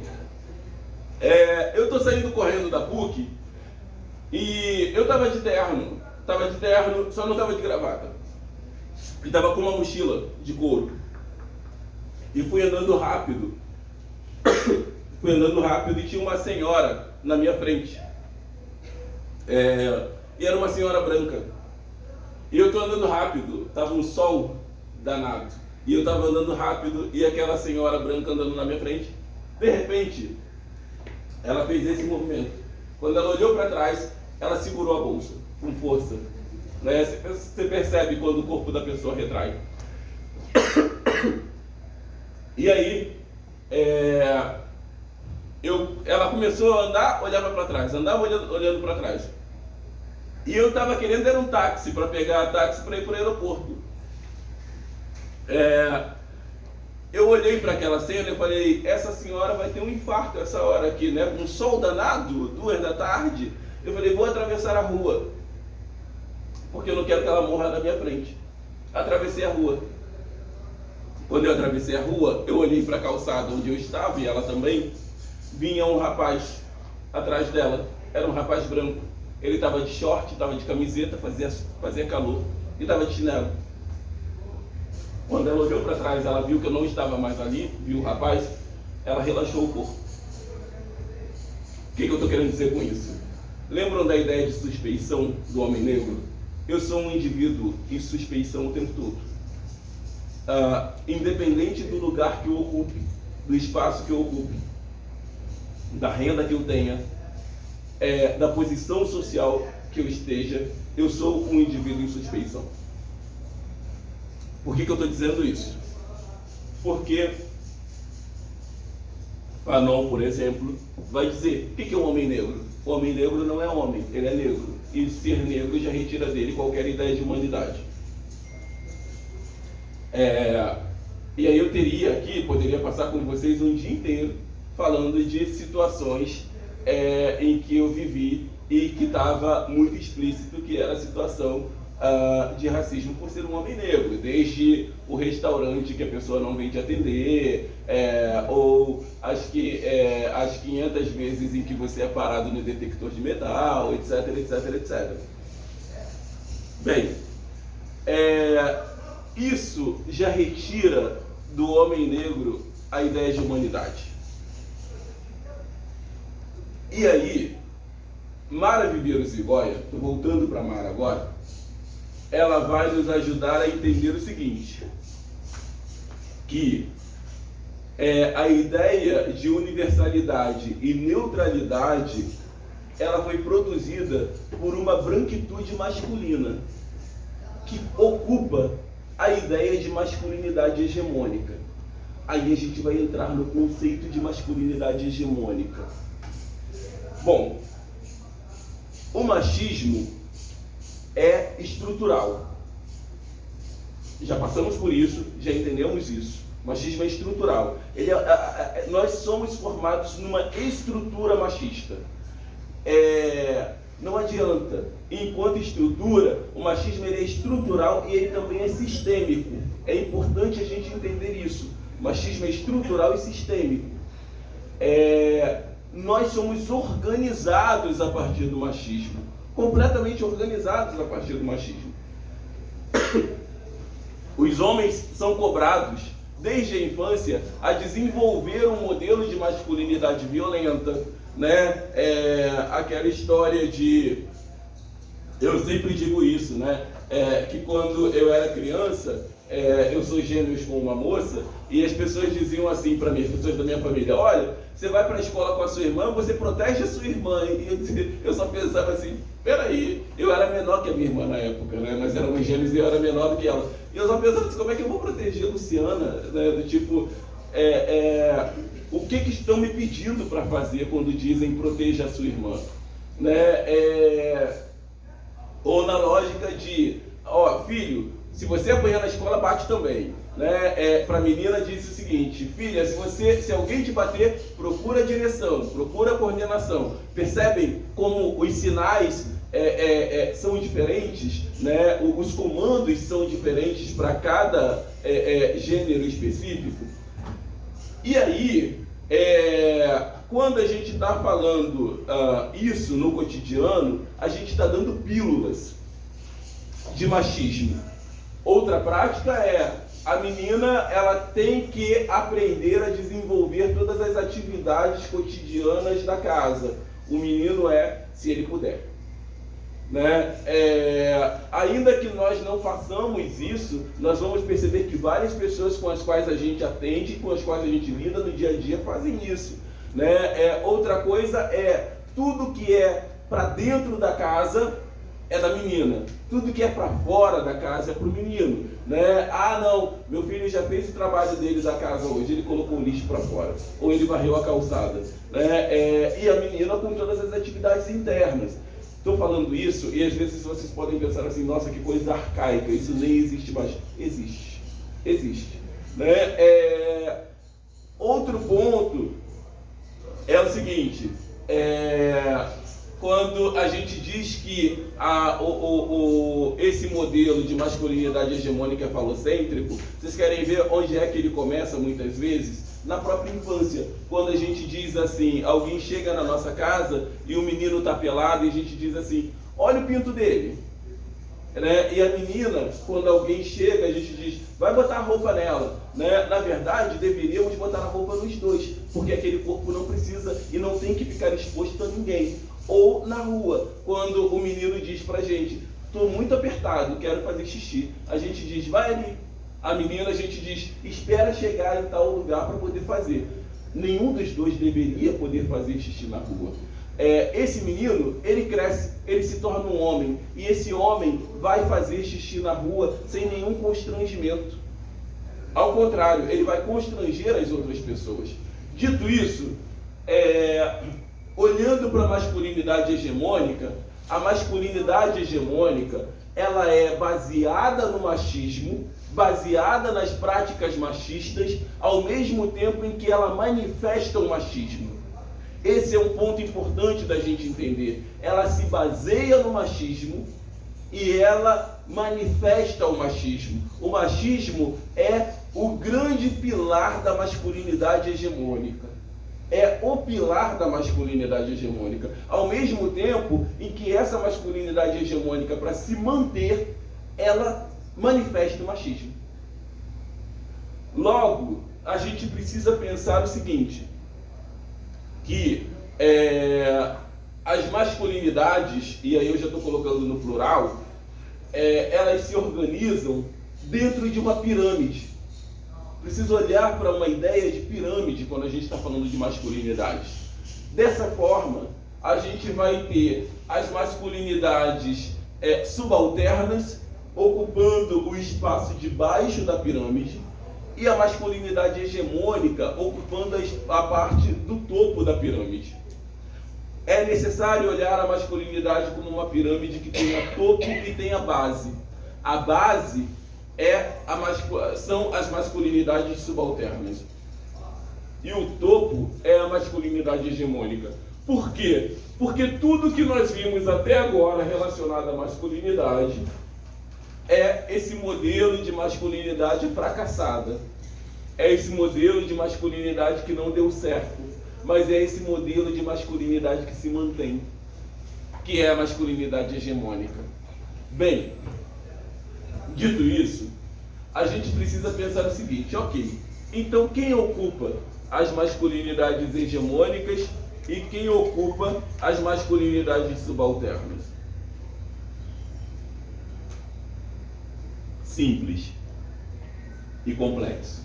Eu estou saindo correndo da PUC e eu estava de terno, só não estava de gravata. E estava com uma mochila de couro. E fui andando rápido e tinha uma senhora na minha frente. E era uma senhora branca. E eu estou andando rápido, estava um sol danado. E eu estava andando rápido e aquela senhora branca andando na minha frente. De repente, ela fez esse movimento. Quando ela olhou para trás, ela segurou a bolsa com força. Você percebe quando o corpo da pessoa retrai. E aí, ela começou a andar, olhava para trás, andava olhando para trás. E eu estava querendo era um táxi, para pegar táxi para ir para o aeroporto. Eu olhei para aquela cena e falei, essa senhora vai ter um infarto essa hora aqui, né? Com um sol danado, 2 da tarde. Eu falei, vou atravessar a rua, porque eu não quero que ela morra na minha frente. Atravessei a rua. Quando eu atravessei a rua, eu olhei para a calçada onde eu estava, e ela também. Vinha um rapaz atrás dela, era um rapaz branco. Ele estava de short, estava de camiseta, fazia calor, e estava de chinelo. Quando ela olhou para trás, ela viu que eu não estava mais ali, viu o rapaz, ela relaxou o corpo. O que eu estou querendo dizer com isso? Lembram da ideia de suspeição do homem negro? Eu sou um indivíduo em suspeição o tempo todo. Independente do lugar que eu ocupe, do espaço que eu ocupe, da renda que eu tenha, da posição social que eu esteja, eu sou um indivíduo em suspeição. Por que eu estou dizendo isso? Porque Fanon, por exemplo, vai dizer, o que é um homem negro? O homem negro não é homem, ele é negro. E ser negro já retira dele qualquer ideia de humanidade. E aí eu poderia passar com vocês um dia inteiro falando de situações em que eu vivi e que estava muito explícito que era a situação de racismo por ser um homem negro, desde o restaurante que a pessoa não vem te atender, ou as 500 vezes em que você é parado no detector de metal, etc, etc, etc. Bem, isso já retira do homem negro a ideia de humanidade. E aí, Mara Viveiros e Goya, estou voltando para Mara agora, ela vai nos ajudar a entender o seguinte, que a ideia de universalidade e neutralidade, ela foi produzida por uma branquitude masculina, que ocupa a ideia de masculinidade hegemônica. Aí a gente vai entrar no conceito de masculinidade hegemônica. Bom, o machismo é estrutural. Já passamos por isso, já entendemos isso. O machismo é estrutural. Nós somos formados numa estrutura machista. Não adianta. Enquanto estrutura, o machismo ele é estrutural e ele também é sistêmico. É importante a gente entender isso. O machismo é estrutural e sistêmico. Nós somos organizados a partir do machismo. Completamente organizados a partir do machismo. Os homens são cobrados, desde a infância, a desenvolver um modelo de masculinidade violenta, né? Aquela história de... Eu sempre digo isso, né? Que quando eu era criança, eu sou gêmeos com uma moça, e as pessoas diziam assim para mim, as pessoas da minha família, olha, você vai para a escola com a sua irmã, você protege a sua irmã. E eu só pensava assim, peraí, eu era menor que a minha irmã na época, né? Nós éramos gêmeos e eu era menor do que ela. E eu só pensava assim, como é que eu vou proteger a Luciana, né? Do tipo, o que estão me pedindo para fazer quando dizem proteja a sua irmã? Né? Ou na lógica de, filho, se você apanhar na escola, bate também. Né? Para a menina disse o seguinte, filha, se alguém te bater, procura a direção, procura a coordenação. Percebem como os sinais são diferentes, né? Os comandos são diferentes para cada gênero específico? E aí, quando a gente está falando isso no cotidiano, a gente está dando pílulas de machismo. Outra prática a menina ela tem que aprender a desenvolver todas as atividades cotidianas da casa. O menino se ele puder. Né? Ainda que nós não façamos isso, nós vamos perceber que várias pessoas com as quais a gente atende, com as quais a gente lida no dia a dia, fazem isso. Né? Outra coisa tudo que é para dentro da casa é da menina, tudo que é para fora da casa é para o menino. Né? Não, meu filho já fez o trabalho dele da casa hoje, ele colocou o lixo para fora, ou ele varreu a calçada. Né? E a menina com todas as atividades internas. Estou falando isso e às vezes vocês podem pensar assim, nossa, que coisa arcaica, isso nem existe mais. Existe. Né? Outro ponto é o seguinte, quando a gente diz que esse modelo de masculinidade hegemônica é falocêntrico, vocês querem ver onde é que ele começa muitas vezes? Na própria infância, quando a gente diz assim, alguém chega na nossa casa e o menino está pelado e a gente diz assim, olha o pinto dele. Né? E a menina, quando alguém chega, a gente diz, vai botar a roupa nela. Né? Na verdade, deveríamos botar a roupa nos dois, porque aquele corpo não precisa e não tem que ficar exposto a ninguém. Ou na rua, quando o menino diz pra gente, estou muito apertado, quero fazer xixi. A gente diz, vai ali. A menina, a gente diz, espera chegar em tal lugar para poder fazer. Nenhum dos dois deveria poder fazer xixi na rua. Esse menino, ele cresce, ele se torna um homem. E esse homem vai fazer xixi na rua sem nenhum constrangimento. Ao contrário, ele vai constranger as outras pessoas. Dito isso, olhando para a masculinidade hegemônica, a masculinidade hegemônica, ela é baseada no machismo, baseada nas práticas machistas, ao mesmo tempo em que ela manifesta o machismo. Esse é um ponto importante da gente entender. Ela se baseia no machismo e ela manifesta o machismo. O machismo é o grande pilar da masculinidade hegemônica. é o pilar da masculinidade hegemônica, ao mesmo tempo em que essa masculinidade hegemônica, para se manter, ela manifesta o machismo. Logo, a gente precisa pensar o seguinte, que as masculinidades, e aí eu já estou colocando no plural, elas se organizam dentro de uma pirâmide. Preciso olhar para uma ideia de pirâmide quando a gente está falando de masculinidades. Dessa forma, a gente vai ter as masculinidades subalternas ocupando o espaço de baixo da pirâmide e a masculinidade hegemônica ocupando a parte do topo da pirâmide. É necessário olhar a masculinidade como uma pirâmide que tenha topo e tenha base. A base são as masculinidades subalternas. E o topo é a masculinidade hegemônica. Por quê? Porque tudo que nós vimos até agora relacionado à masculinidade é esse modelo de masculinidade fracassada. É esse modelo de masculinidade que não deu certo. Mas é esse modelo de masculinidade que se mantém, que é a masculinidade hegemônica. Bem, dito isso, a gente precisa pensar o seguinte, ok, então quem ocupa as masculinidades hegemônicas e quem ocupa as masculinidades subalternas? Simples e complexo.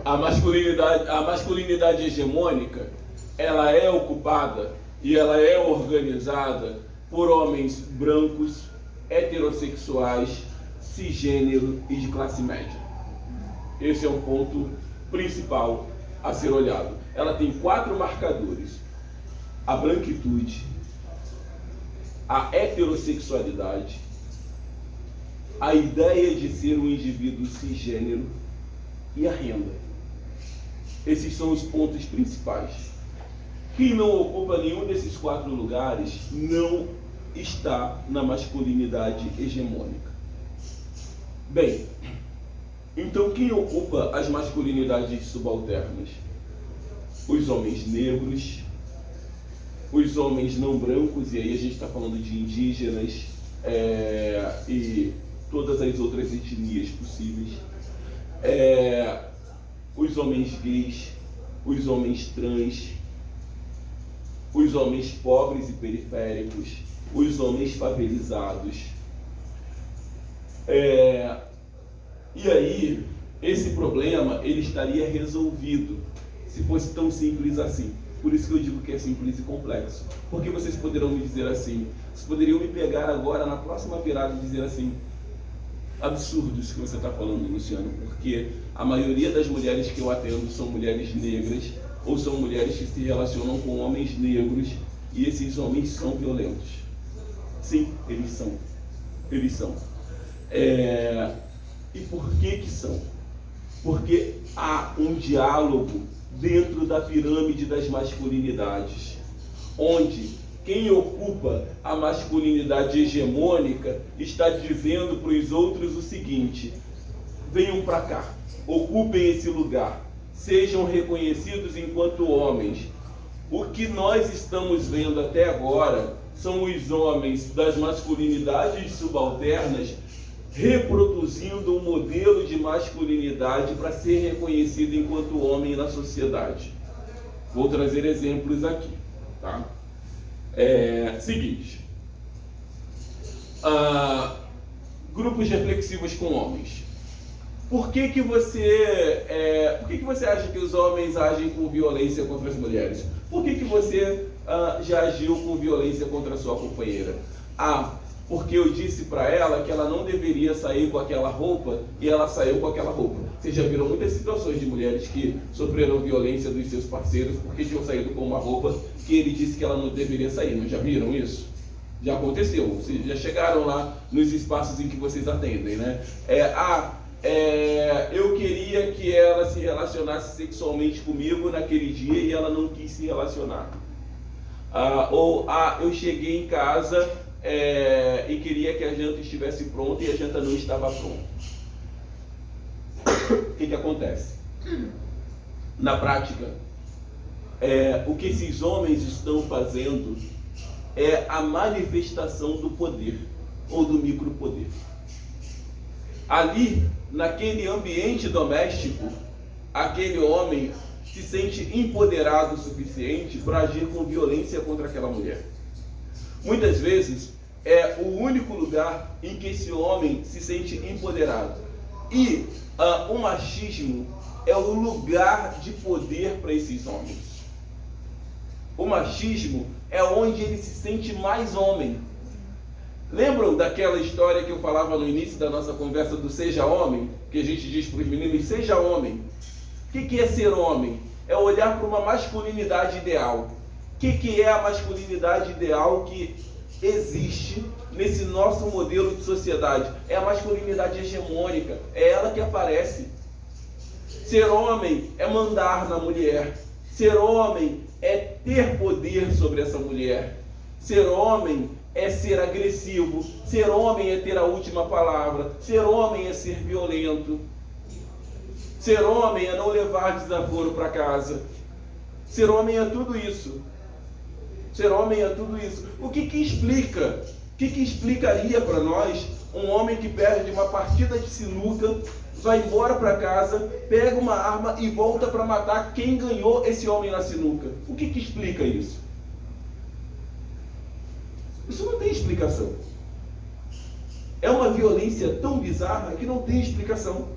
A masculinidade hegemônica, ela é ocupada e ela é organizada por homens brancos, heterossexuais, cisgênero e de classe média. Esse é um ponto principal a ser olhado. Ela tem 4 marcadores: a branquitude, a heterossexualidade, a ideia de ser um indivíduo cisgênero e a renda. Esses são os pontos principais. Quem não ocupa nenhum desses 4 lugares não está na masculinidade hegemônica. Bem, então quem ocupa as masculinidades subalternas? Os homens negros, os homens não brancos, e aí a gente está falando de indígenas e todas as outras etnias possíveis, os homens gays, os homens trans, os homens pobres e periféricos, os homens favelizados. E aí, esse problema ele estaria resolvido se fosse tão simples assim. Por isso que eu digo que é simples e complexo. Porque vocês poderão me dizer assim, vocês poderiam me pegar agora na próxima virada e dizer assim, absurdos que você está falando, Luciano, porque a maioria das mulheres que eu atendo são mulheres negras ou são mulheres que se relacionam com homens negros e esses homens são violentos. Sim, eles são. Eles são. E por que são? Porque há um diálogo dentro da pirâmide das masculinidades, onde quem ocupa a masculinidade hegemônica está dizendo para os outros o seguinte: venham para cá, ocupem esse lugar, sejam reconhecidos enquanto homens. O que nós estamos vendo até agora são os homens das masculinidades subalternas reproduzindo um modelo de masculinidade para ser reconhecido enquanto homem na sociedade. Vou trazer exemplos aqui, tá? Seguinte, grupos reflexivos com homens. Por que você acha que os homens agem com violência contra as mulheres? Por que você já agiu com violência contra a sua companheira? Porque eu disse para ela que ela não deveria sair com aquela roupa e ela saiu com aquela roupa. Vocês já viram muitas situações de mulheres que sofreram violência dos seus parceiros porque tinham saído com uma roupa que ele disse que ela não deveria sair. Não já viram isso? Já aconteceu. Vocês já chegaram lá nos espaços em que vocês atendem, né? Eu queria que ela se relacionasse sexualmente comigo naquele dia e ela não quis se relacionar. Eu cheguei em casa e queria que a janta estivesse pronta e a janta não estava pronta. O que acontece? Na prática, o que esses homens estão fazendo é a manifestação do poder, ou do micropoder. Ali, naquele ambiente doméstico, aquele homem se sente empoderado o suficiente para agir com violência contra aquela mulher. Muitas vezes é o único lugar em que esse homem se sente empoderado. E o machismo é o lugar de poder para esses homens. O machismo é onde ele se sente mais homem. Lembram daquela história que eu falava no início da nossa conversa do seja homem? Que a gente diz para os meninos, seja homem. O que é ser homem? É olhar para uma masculinidade ideal. O que é a masculinidade ideal que existe nesse nosso modelo de sociedade? É a masculinidade hegemônica, é ela que aparece. Ser homem é mandar na mulher. Ser homem é ter poder sobre essa mulher. Ser homem é ser agressivo. Ser homem é ter a última palavra. Ser homem é ser violento. Ser homem é não levar desaforo para casa. Ser homem é tudo isso. Ser homem é tudo isso. O que explica? O que explicaria para nós um homem que perde uma partida de sinuca, vai embora para casa, pega uma arma e volta para matar quem ganhou esse homem na sinuca? O que explica isso? Isso não tem explicação. É uma violência tão bizarra que não tem explicação.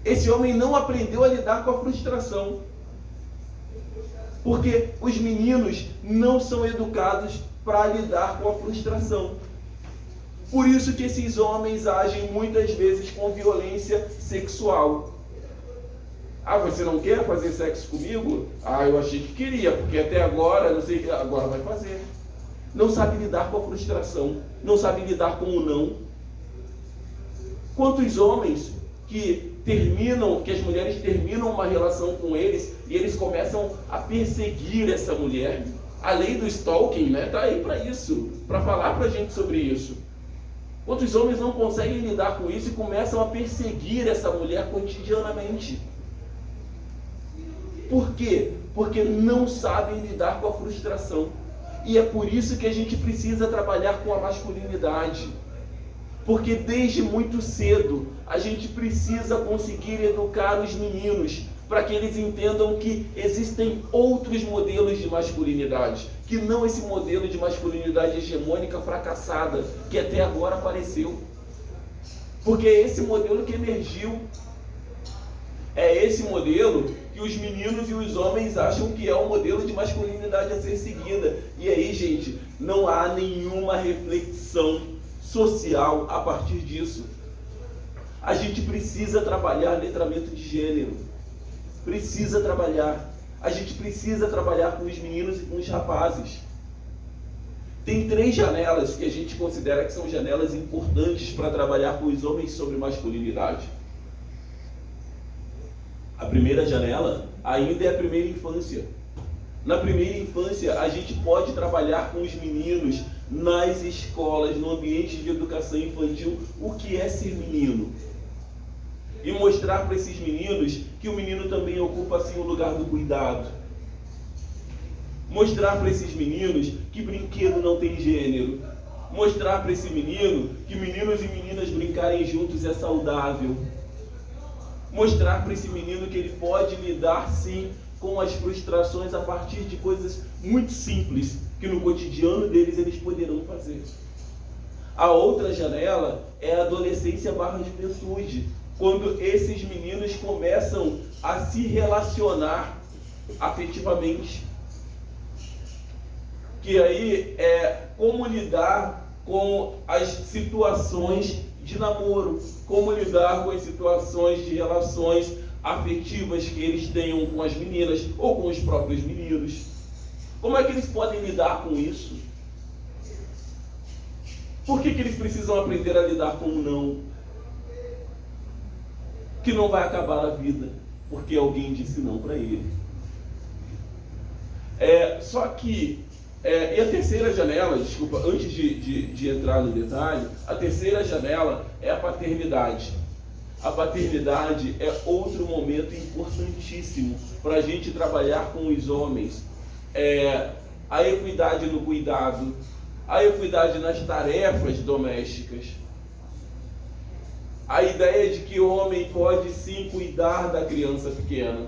Esse homem não aprendeu a lidar com a frustração. Porque os meninos não são educados para lidar com a frustração. Por isso que esses homens agem muitas vezes com violência sexual. Ah, você não quer fazer sexo comigo? Ah, eu achei que queria, porque até agora, não sei, agora vai fazer. Não sabe lidar com a frustração, não sabe lidar com o não. Quantos homens que as mulheres terminam uma relação com eles e eles começam a perseguir essa mulher. A lei do stalking, né, tá aí para isso, para falar para a gente sobre isso. Quantos homens não conseguem lidar com isso e começam a perseguir essa mulher cotidianamente? Por quê? Porque não sabem lidar com a frustração. E é por isso que a gente precisa trabalhar com a masculinidade. Porque desde muito cedo a gente precisa conseguir educar os meninos para que eles entendam que existem outros modelos de masculinidade, que não esse modelo de masculinidade hegemônica fracassada que até agora apareceu. Porque é esse modelo que emergiu. É esse modelo que os meninos e os homens acham que é o modelo de masculinidade a ser seguida. E aí, gente, não há nenhuma reflexão social a partir disso. A gente precisa trabalhar letramento de gênero. Precisa trabalhar. A gente precisa trabalhar com os meninos e com os rapazes. Tem 3 janelas que a gente considera que são janelas importantes para trabalhar com os homens sobre masculinidade. A primeira janela ainda é a primeira infância. Na primeira infância, a gente pode trabalhar com os meninos nas escolas, no ambiente de educação infantil, o que é ser menino. E mostrar para esses meninos que o menino também ocupa assim o lugar do cuidado. Mostrar para esses meninos que brinquedo não tem gênero. Mostrar para esse menino que meninos e meninas brincarem juntos é saudável. Mostrar para esse menino que ele pode lidar sim com as frustrações a partir de coisas muito simples que no cotidiano deles eles poderão fazer. A outra janela é a adolescência/juventude, quando esses meninos começam a se relacionar afetivamente. Que aí é como lidar com as situações de namoro, como lidar com as situações de relações afetivas que eles tenham com as meninas ou com os próprios meninos. Como é que eles podem lidar com isso? Por que eles precisam aprender a lidar com o não? Que não vai acabar a vida, porque alguém disse não para ele. Só que, e a terceira janela, desculpa, antes de entrar no detalhe, a terceira janela é a paternidade. A paternidade é outro momento importantíssimo para a gente trabalhar com os homens. A equidade no cuidado, a equidade nas tarefas domésticas. A ideia de que o homem pode sim cuidar da criança pequena.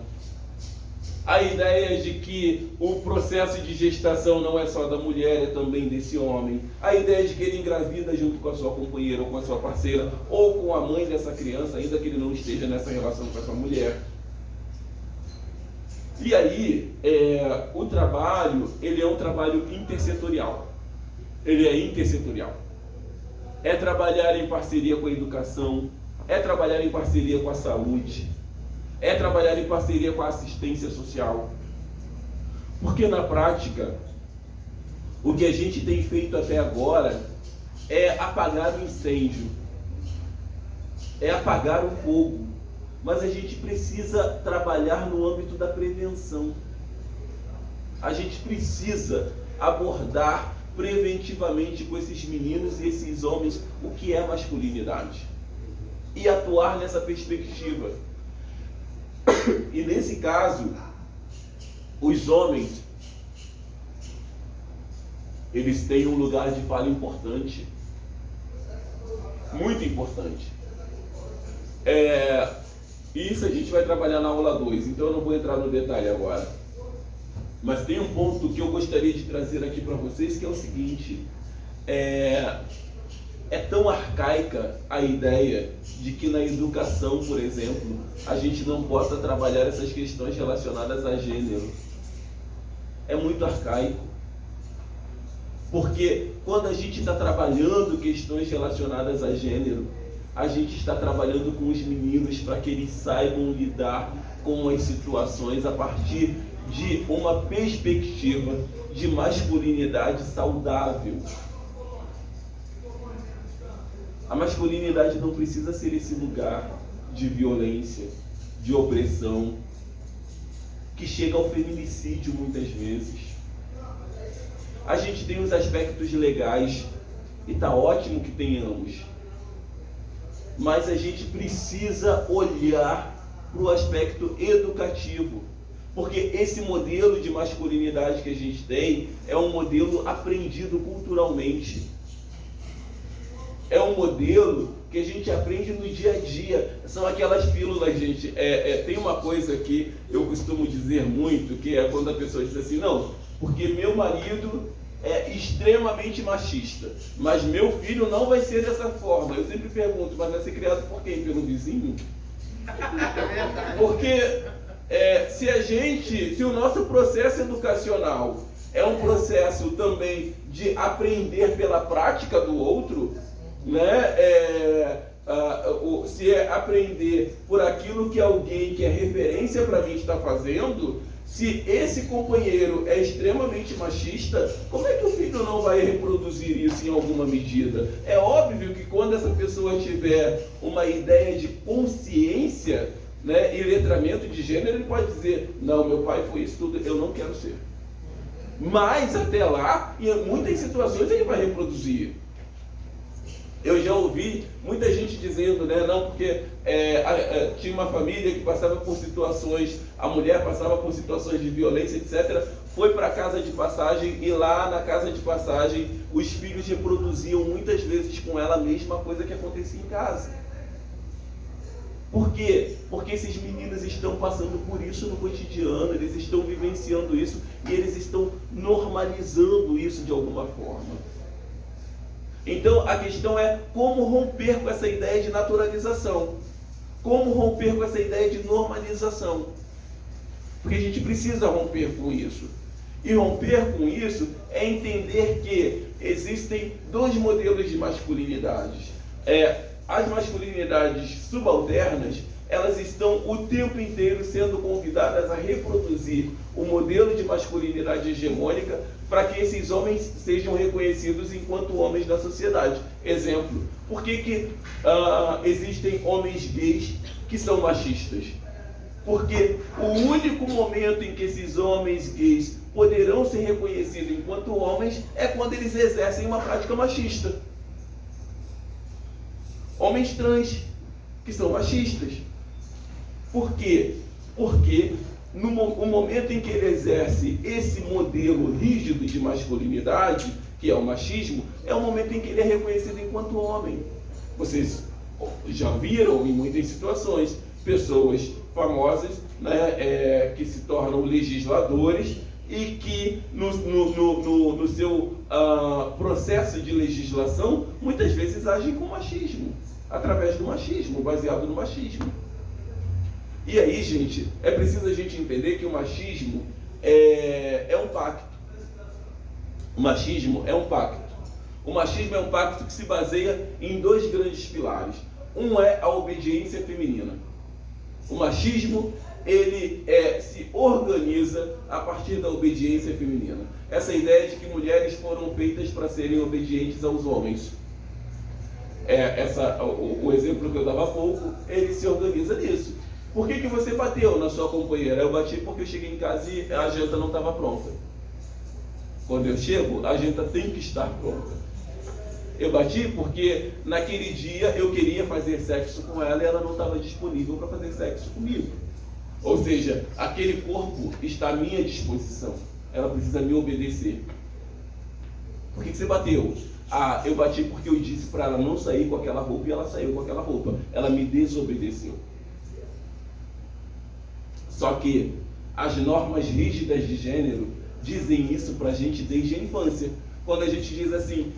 A ideia de que o processo de gestação não é só da mulher, é também desse homem. A ideia de que ele engravida junto com a sua companheira ou com a sua parceira, ou com a mãe dessa criança, ainda que ele não esteja nessa relação com essa mulher. E aí, o trabalho, ele é um trabalho intersetorial. Ele é intersetorial. É trabalhar em parceria com a educação, é trabalhar em parceria com a saúde, é trabalhar em parceria com a assistência social. Porque na prática, o que a gente tem feito até agora é apagar o incêndio, é apagar o fogo. Mas a gente precisa trabalhar no âmbito da prevenção. A gente precisa abordar preventivamente com esses meninos e esses homens o que é masculinidade e atuar nessa perspectiva. E nesse caso, os homens, eles têm um lugar de fala importante, muito importante. Isso a gente vai trabalhar na aula 2, então eu não vou entrar no detalhe agora. Mas tem um ponto que eu gostaria de trazer aqui para vocês, que é o seguinte: é tão arcaica a ideia de que na educação, por exemplo, a gente não possa trabalhar essas questões relacionadas a gênero. É muito arcaico. Porque quando a gente está trabalhando questões relacionadas a gênero, a gente está trabalhando com os meninos para que eles saibam lidar com as situações a partir de uma perspectiva de masculinidade saudável. A masculinidade não precisa ser esse lugar de violência, de opressão, que chega ao feminicídio muitas vezes. A gente tem os aspectos legais, e está ótimo que tenhamos, mas a gente precisa olhar para o aspecto educativo, porque esse modelo de masculinidade que a gente tem é um modelo aprendido culturalmente. É um modelo que a gente aprende no dia a dia. São aquelas pílulas, gente. Tem uma coisa que eu costumo dizer muito, que é quando a pessoa diz assim: não, porque meu marido é extremamente machista, mas meu filho não vai ser dessa forma. Eu sempre pergunto: mas vai ser criado por quem? Pelo vizinho? Porque se o nosso processo educacional é um processo também de aprender pela prática do outro, né? Se é aprender por aquilo que alguém que é referência para mim está fazendo, se esse companheiro é extremamente machista, como é que o filho não vai reproduzir isso em alguma medida? É óbvio que quando essa pessoa tiver uma ideia de consciência, né, e letramento de gênero, ele pode dizer: não, meu pai foi isso tudo, eu não quero ser. Mas até lá, em muitas situações, ele vai reproduzir. Eu já ouvi muita gente dizendo, né, não, porque tinha uma família que passava por situações, a mulher passava por situações de violência, etc. Foi para a casa de passagem e lá na casa de passagem os filhos reproduziam muitas vezes com ela a mesma coisa que acontecia em casa. Por quê? Porque esses meninos estão passando por isso no cotidiano, eles estão vivenciando isso e eles estão normalizando isso de alguma forma. Então a questão é como romper com essa ideia de naturalização, como romper com essa ideia de normalização, porque a gente precisa romper com isso. E romper com isso é entender que existem dois modelos de masculinidades. As masculinidades subalternas, elas estão o tempo inteiro sendo convidadas a reproduzir o modelo de masculinidade hegemônica para que esses homens sejam reconhecidos enquanto homens da sociedade. Exemplo, por que existem homens gays que são machistas? Porque o único momento em que esses homens gays poderão ser reconhecidos enquanto homens é quando eles exercem uma prática machista. Homens trans, que são machistas. Por quê? Porque no momento em que ele exerce esse modelo rígido de masculinidade, que é o machismo, é o momento em que ele é reconhecido enquanto homem. Vocês já viram em muitas situações pessoas famosas, né, que se tornam legisladores e que no seu processo de legislação muitas vezes agem com machismo, através do machismo, baseado no machismo. E aí, gente, é preciso a gente entender que o machismo é um pacto. O machismo é um pacto. O machismo é um pacto que se baseia em dois grandes pilares. Um é a obediência feminina. O machismo, ele se organiza a partir da obediência feminina. Essa ideia de que mulheres foram feitas para serem obedientes aos homens. O exemplo que eu dava há pouco, ele se organiza nisso. Por que você bateu na sua companheira? Eu bati porque eu cheguei em casa e a janta não estava pronta. Quando eu chego, a janta tem que estar pronta. Eu bati porque naquele dia eu queria fazer sexo com ela e ela não estava disponível para fazer sexo comigo. Ou seja, aquele corpo está à minha disposição. Ela precisa me obedecer. Por que você bateu? Eu bati porque eu disse para ela não sair com aquela roupa e ela saiu com aquela roupa. Ela me desobedeceu. Só que as normas rígidas de gênero dizem isso pra gente desde a infância. Quando a gente diz assim,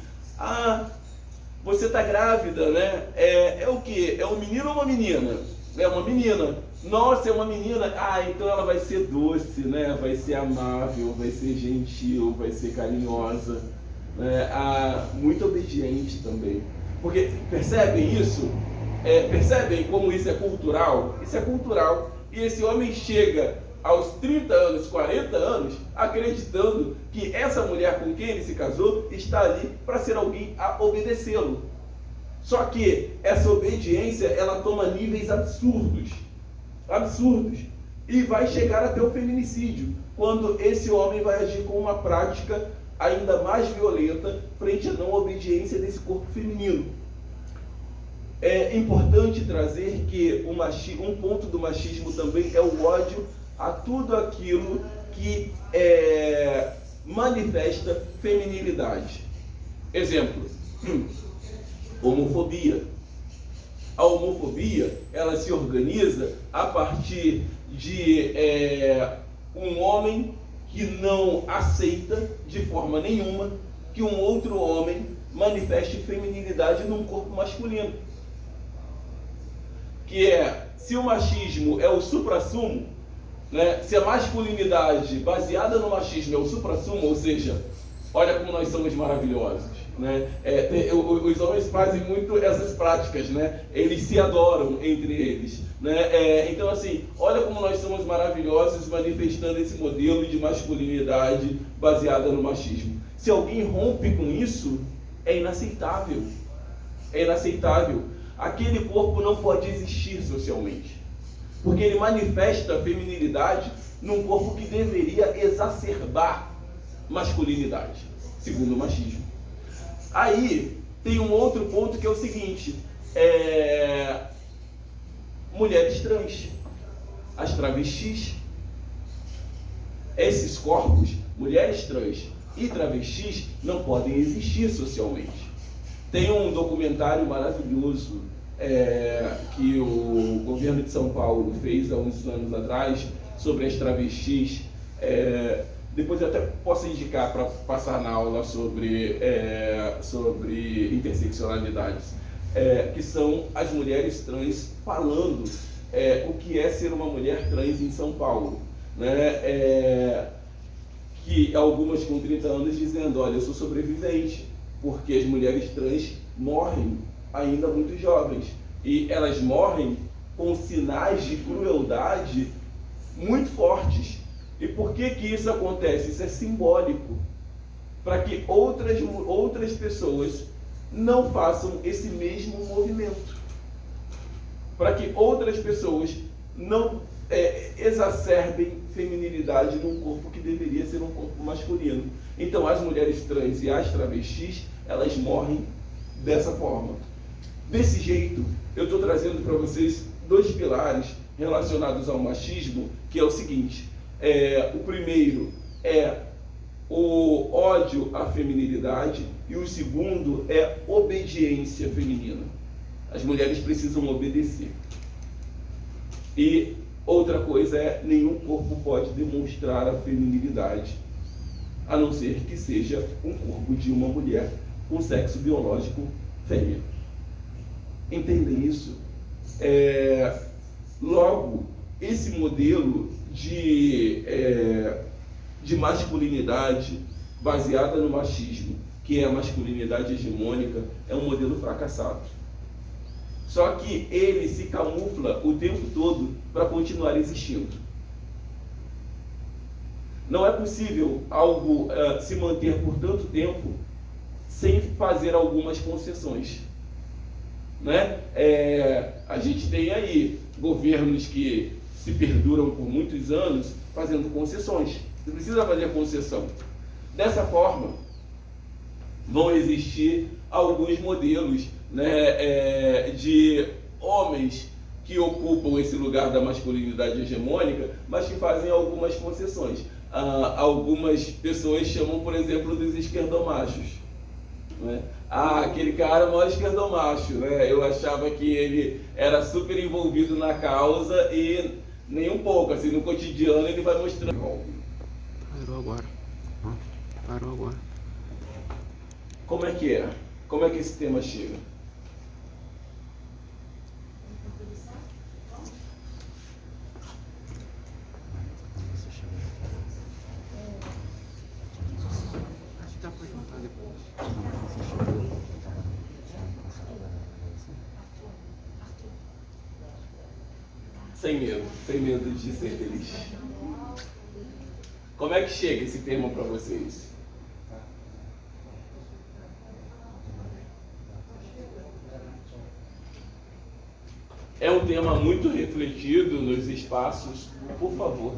você tá grávida, né? É o quê? É um menino ou uma menina? É uma menina. Nossa, é uma menina. Então ela vai ser doce, né? Vai ser amável, vai ser gentil, vai ser carinhosa, né? Muito obediente também. Porque percebem isso? Percebem como isso é cultural? Isso é cultural. E esse homem chega aos 30 anos, 40 anos, acreditando que essa mulher com quem ele se casou está ali para ser alguém a obedecê-lo. Só que essa obediência, ela toma níveis absurdos. Absurdos. E vai chegar até o feminicídio, quando esse homem vai agir com uma prática ainda mais violenta frente à não obediência desse corpo feminino. É importante trazer que um ponto do machismo também é o ódio a tudo aquilo que manifesta feminilidade. Exemplo, homofobia. A homofobia, ela se organiza a partir de um homem que não aceita de forma nenhuma que um outro homem manifeste feminilidade num corpo masculino. Que se o machismo é o suprassumo, né, se a masculinidade baseada no machismo é o suprassumo, ou seja, olha como nós somos maravilhosos, né? Os homens fazem muito essas práticas, né? Eles se adoram entre eles, né? Então assim, olha como nós somos maravilhosos manifestando esse modelo de masculinidade baseada no machismo. Se alguém rompe com isso, é inaceitável. É inaceitável. Aquele corpo não pode existir socialmente, porque ele manifesta a feminilidade num corpo que deveria exacerbar masculinidade, segundo o machismo. Aí tem um outro ponto que é o seguinte, mulheres trans, as travestis, esses corpos, mulheres trans e travestis, não podem existir socialmente. Tem um documentário maravilhoso que o governo de São Paulo fez há uns anos atrás sobre as travestis. Depois eu até posso indicar para passar na aula sobre interseccionalidades, que são as mulheres trans falando o que é ser uma mulher trans em São Paulo, né? Que algumas com 30 anos dizendo, olha, eu sou sobrevivente, porque as mulheres trans morrem ainda muito jovens e elas morrem com sinais de crueldade muito fortes. E por que isso acontece? Isso é simbólico, para que outras pessoas não façam esse mesmo movimento, para que outras pessoas não exacerbem feminilidade num corpo que deveria ser um corpo masculino. Então as mulheres trans e as travestis, elas morrem dessa forma. Desse jeito, eu estou trazendo para vocês 2 pilares relacionados ao machismo, que é o seguinte: o primeiro é o ódio à feminilidade e o segundo é obediência feminina. As mulheres precisam obedecer. E outra coisa é: nenhum corpo pode demonstrar a feminilidade, a não ser que seja um corpo de uma mulher com sexo biológico fêmea. Entendem isso? Logo, esse modelo de masculinidade baseada no machismo, que é a masculinidade hegemônica, é um modelo fracassado. Só que ele se camufla o tempo todo para continuar existindo. Não é possível algo se manter por tanto tempo sem fazer algumas concessões, né? A gente tem aí governos que se perduram por muitos anos fazendo concessões. Você precisa fazer concessão. Dessa forma, vão existir alguns modelos, né, de homens que ocupam esse lugar da masculinidade hegemônica, mas que fazem algumas concessões. Algumas pessoas chamam, por exemplo, dos esquerdomachos, né? Aquele cara é o maior esquerdomacho, né? Eu achava que ele era super envolvido na causa e nem um pouco, assim, no cotidiano ele vai mostrando. Parou agora. Parou agora. Como é que é? Como é que esse tema chega? Acho que dá pra juntar depois. Sem medo de ser feliz. Como é que chega esse tema para vocês? É um tema muito refletido nos espaços. Por favor.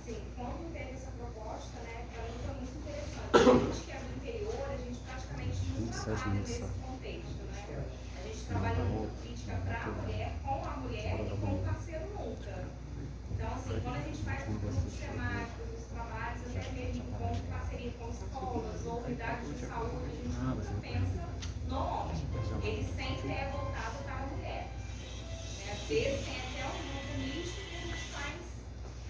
Sim, quando teve essa proposta, né, para mim foi muito interessante. A gente que é do interior, a gente praticamente não trabalha nesse contexto, né? A gente trabalha muito crítica para a mulher, com a mulher e com o parceiro nunca. Então, assim, quando a gente faz os grupos temáticos, os trabalhos, até mesmo com parceria com escolas ou unidades de saúde, a gente nunca pensa no homem. Ele sempre é voltado para a mulher. Às vezes tem até um grupo misto que a gente faz,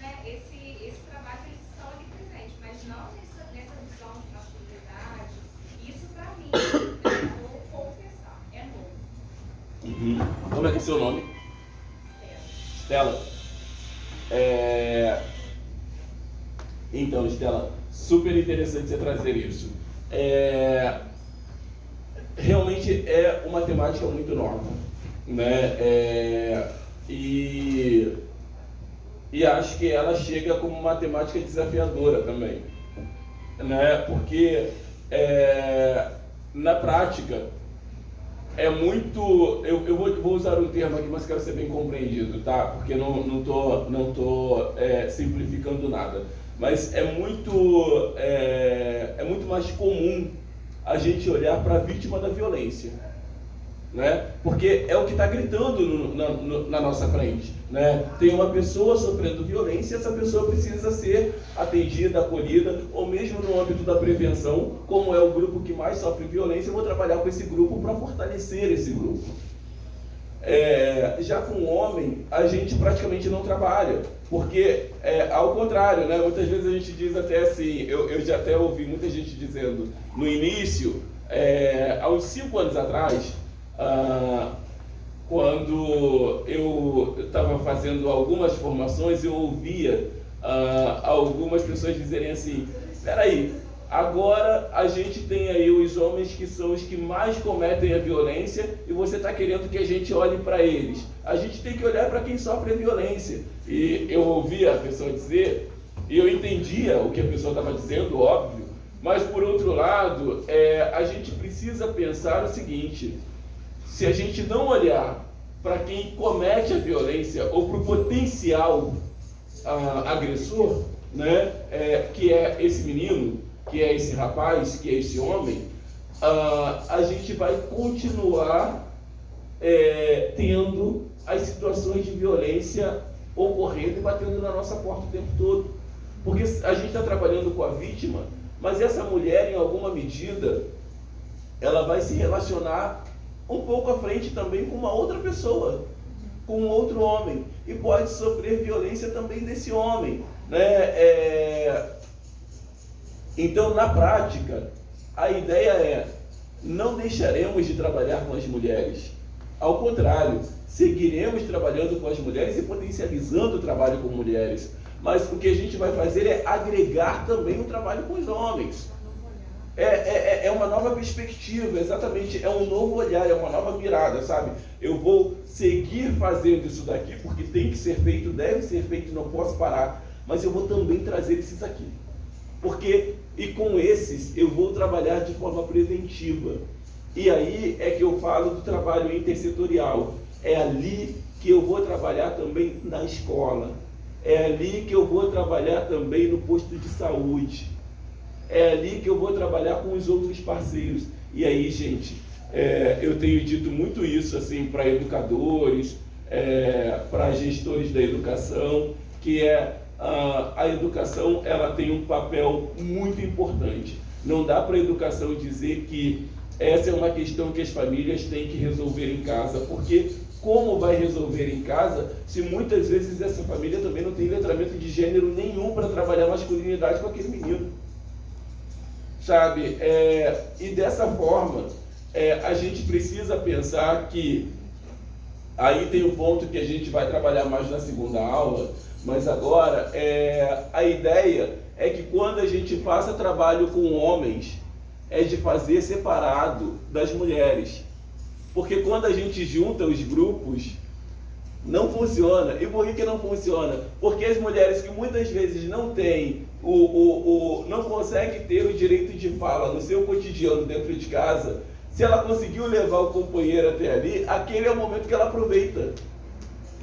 né, esse trabalho que eles estão ali presentes, mas não nessa visão de masculinidade. Isso para mim, eu vou confessar, é novo. Como é que é seu nome? Estela. Então, Estela, super interessante você trazer isso. Realmente é uma temática muito nova, né? E acho que ela chega como uma temática desafiadora também, né? Porque na prática é muito, eu vou usar um termo aqui, mas quero ser bem compreendido, tá? Porque não tô simplificando nada, mas é muito mais comum a gente olhar para a vítima da violência, né? Porque é o que está gritando na nossa frente, né? Tem uma pessoa sofrendo violência, essa pessoa precisa ser atendida, acolhida, ou mesmo no âmbito da prevenção, como é o grupo que mais sofre violência, eu vou trabalhar com esse grupo para fortalecer esse grupo. Já com o homem, a gente praticamente não trabalha, porque ao contrário, né? Muitas vezes a gente diz até assim, eu já até ouvi muita gente dizendo, no início, há uns 5 anos atrás, quando eu estava fazendo algumas formações, eu ouvia algumas pessoas dizerem assim: peraí, agora a gente tem aí os homens que são os que mais cometem a violência e você está querendo que a gente olhe para eles. A gente tem que olhar para quem sofre a violência. E eu ouvia a pessoa dizer, e eu entendia o que a pessoa estava dizendo, óbvio, mas por outro lado, a gente precisa pensar o seguinte: se a gente não olhar para quem comete a violência ou para o potencial agressor, né, que é esse menino, que é esse rapaz, que é esse homem, a gente vai continuar tendo as situações de violência ocorrendo e batendo na nossa porta o tempo todo. Porque a gente está trabalhando com a vítima, mas essa mulher, em alguma medida, ela vai se relacionar um pouco à frente também com uma outra pessoa, com um outro homem, e pode sofrer violência também desse homem, né? Então, na prática, a ideia é: não deixaremos de trabalhar com as mulheres. Ao contrário, seguiremos trabalhando com as mulheres e potencializando o trabalho com mulheres. Mas o que a gente vai fazer é agregar também o trabalho com os homens. É uma nova perspectiva, exatamente, é um novo olhar, é uma nova mirada, sabe? Eu vou seguir fazendo isso daqui porque tem que ser feito, deve ser feito, não posso parar, mas eu vou também trazer esses aqui. Porque, e com esses, eu vou trabalhar de forma preventiva. E aí é que eu falo do trabalho intersetorial. É ali que eu vou trabalhar também na escola. É ali que eu vou trabalhar também no posto de saúde. É ali que eu vou trabalhar com os outros parceiros. E aí, gente, eu tenho dito muito isso assim, para educadores, para gestores da educação, que a educação ela tem um papel muito importante. Não dá para a educação dizer que essa é uma questão que as famílias têm que resolver em casa, porque como vai resolver em casa se muitas vezes essa família também não tem letramento de gênero nenhum para trabalhar masculinidade com aquele menino? Sabe? E dessa forma, a gente precisa pensar que, aí tem um ponto que a gente vai trabalhar mais na segunda aula, mas agora a ideia é que quando a gente faça trabalho com homens, é de fazer separado das mulheres. Porque quando a gente junta os grupos, não funciona. E por que não funciona? Porque as mulheres que muitas vezes não têm, não conseguem ter o direito de fala no seu cotidiano dentro de casa, se ela conseguiu levar o companheiro até ali, aquele é o momento que ela aproveita.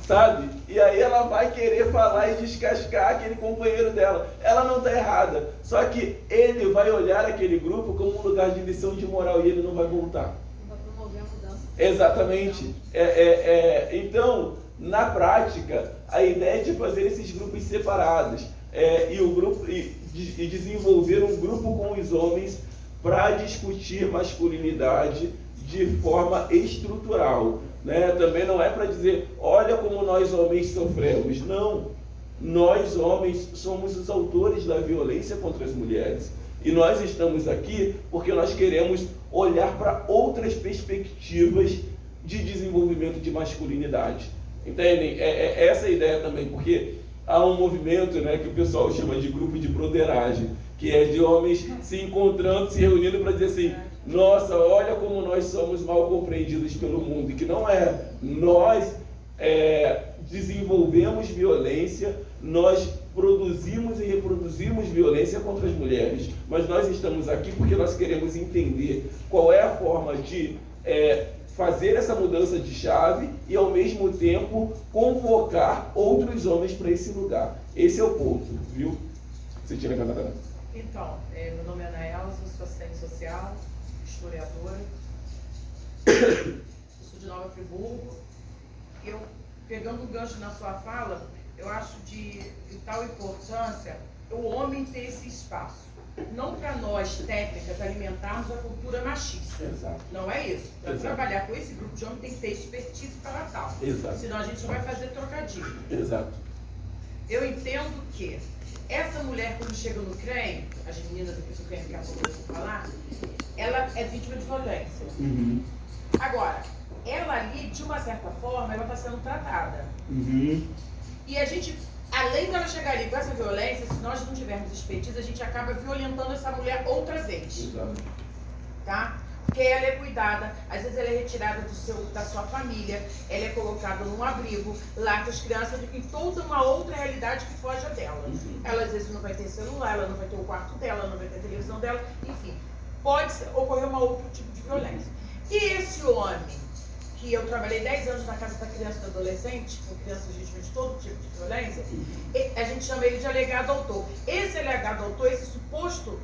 Sabe? E aí ela vai querer falar e descascar aquele companheiro dela. Ela não está errada. Só que ele vai olhar aquele grupo como um lugar de lição de moral e ele não vai voltar. Vai promover a mudança. Exatamente. Então, na prática, a ideia é de fazer esses grupos separados e desenvolver um grupo com os homens para discutir masculinidade de forma estrutural. Né? Também não é para dizer, olha como nós homens sofremos. Não, nós homens somos os autores da violência contra as mulheres. E nós estamos aqui porque nós queremos olhar para outras perspectivas de desenvolvimento de masculinidade. Entendem? Essa a ideia também, porque há um movimento, né, que o pessoal chama de grupo de broderagem, que é de homens se encontrando, se reunindo para dizer assim, nossa, olha como nós somos mal compreendidos pelo mundo, e que não é. Nós desenvolvemos violência, nós produzimos e reproduzimos violência contra as mulheres, mas nós estamos aqui porque nós queremos entender qual é a forma de fazer essa mudança de chave e, ao mesmo tempo, convocar outros homens para esse lugar. Esse é o ponto, viu? Você tinha levantado? Então, meu nome é Ana Elza, sou assistente social, historiadora, sou de Nova Friburgo. Eu, pegando o gancho na sua fala, eu acho de vital importância o homem ter esse espaço. Não para nós, técnicas, alimentarmos a cultura machista. Exato. Não é isso. Para trabalhar com esse grupo de homens tem que ter expertise para tal. Exato. Senão a gente só vai fazer trocadilho. Exato. Eu entendo que essa mulher, quando chega no CREM, as meninas aqui do CREM, daqui a pouco eu vou falar, ela é vítima de violência. Uhum. Agora, ela ali, de uma certa forma, ela está sendo tratada. Uhum. E a gente, além dela chegar ali com essa violência, se nós não tivermos expertise, a gente acaba violentando essa mulher outra vez. Exato. Tá? Porque ela é cuidada, às vezes ela é retirada da sua família, ela é colocada num abrigo, lá com as crianças, em toda uma outra realidade que foge dela. Uhum. Ela às vezes não vai ter celular, ela não vai ter o quarto dela, ela não vai ter a televisão dela, enfim. Pode ocorrer um outro tipo de violência. E esse homem, que eu trabalhei 10 anos na casa da criança e do adolescente, com crianças vítimas de todo tipo de violência, a gente chama ele de alegado autor. Esse alegado autor, esse suposto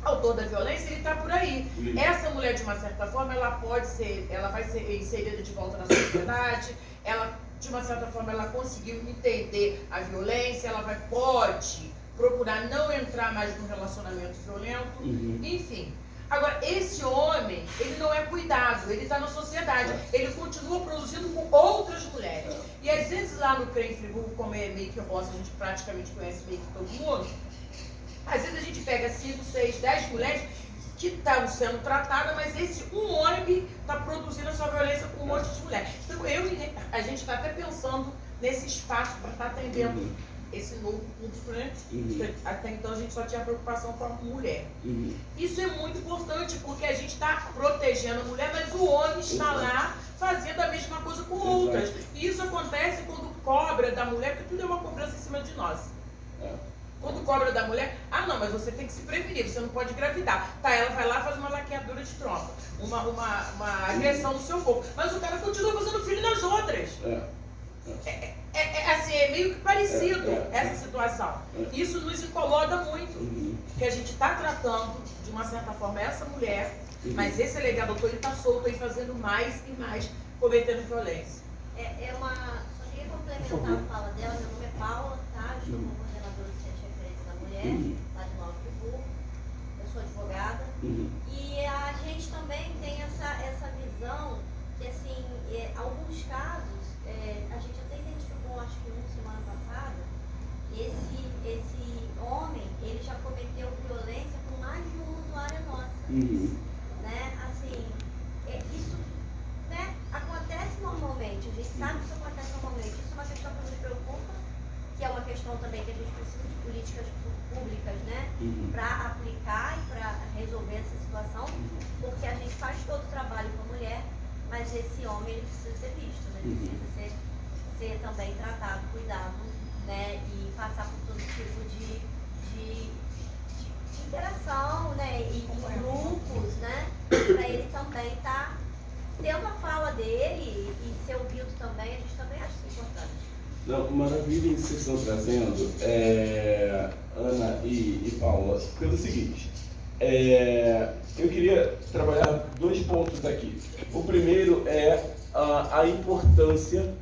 autor da violência, ele está por aí. Essa mulher, de uma certa forma, ela vai ser inserida de volta na sociedade, ela, de uma certa forma, ela conseguiu entender a violência, ela pode procurar não entrar mais num relacionamento violento, enfim. Agora, esse homem, ele não é cuidado, ele está na sociedade, ele continua produzindo com outras mulheres. E às vezes lá no CREM Friburgo, como é meio que roça, a gente praticamente conhece meio que todo mundo, às vezes a gente pega 5, 6, 10 mulheres que estão sendo tratadas, mas esse um homem está produzindo a sua violência com um monte de mulheres. Então a gente está até pensando nesse espaço para estar atendendo esse novo público, né? Até então a gente só tinha preocupação com a mulher. Isso é muito importante, porque a gente está protegendo a mulher, mas o homem está lá fazendo a mesma coisa com outras. E isso acontece quando cobra da mulher, porque tudo é uma cobrança em cima de nós. Quando cobra da mulher, não, mas você tem que se prevenir, você não pode engravidar. Tá, ela vai lá e faz uma laqueadura de trompa, uma agressão no seu corpo. Mas o cara continua fazendo filho nas outras. Assim, é meio que parecido essa situação. Isso nos incomoda muito, porque a gente está tratando, de uma certa forma, essa mulher, mas esse legado doutor, ele está solto aí fazendo mais e mais, cometendo violência. Só queria complementar a fala dela. Meu nome é Paula, tá? Eu sou coordenadora do Centro de Referência da Mulher, lá de Nova Friburgo. Eu sou advogada. E a gente também tem essa visão que, assim, alguns casos, a gente até identificou, acho que semana passada, esse homem, ele já cometeu violência com mais de uma usuária nossa. Né? Assim, isso, né, acontece normalmente, a gente sabe que isso acontece normalmente. Isso é uma questão que nos preocupa, que é uma questão também que a gente precisa de políticas públicas, né, para aplicar e para resolver essa situação, porque a gente faz todo o trabalho com a mulher, mas esse homem, ele precisa ser visto, né? Ele precisa ser também tratado, cuidado, né, e passar por todo tipo de interação, né, e grupos, né, para ele também ter uma fala dele e ser ouvido também. A gente também acha isso importante. Não, maravilha que vocês estão trazendo, Ana e Paula, pelo seguinte, eu queria trabalhar 2 pontos aqui. O primeiro é a importância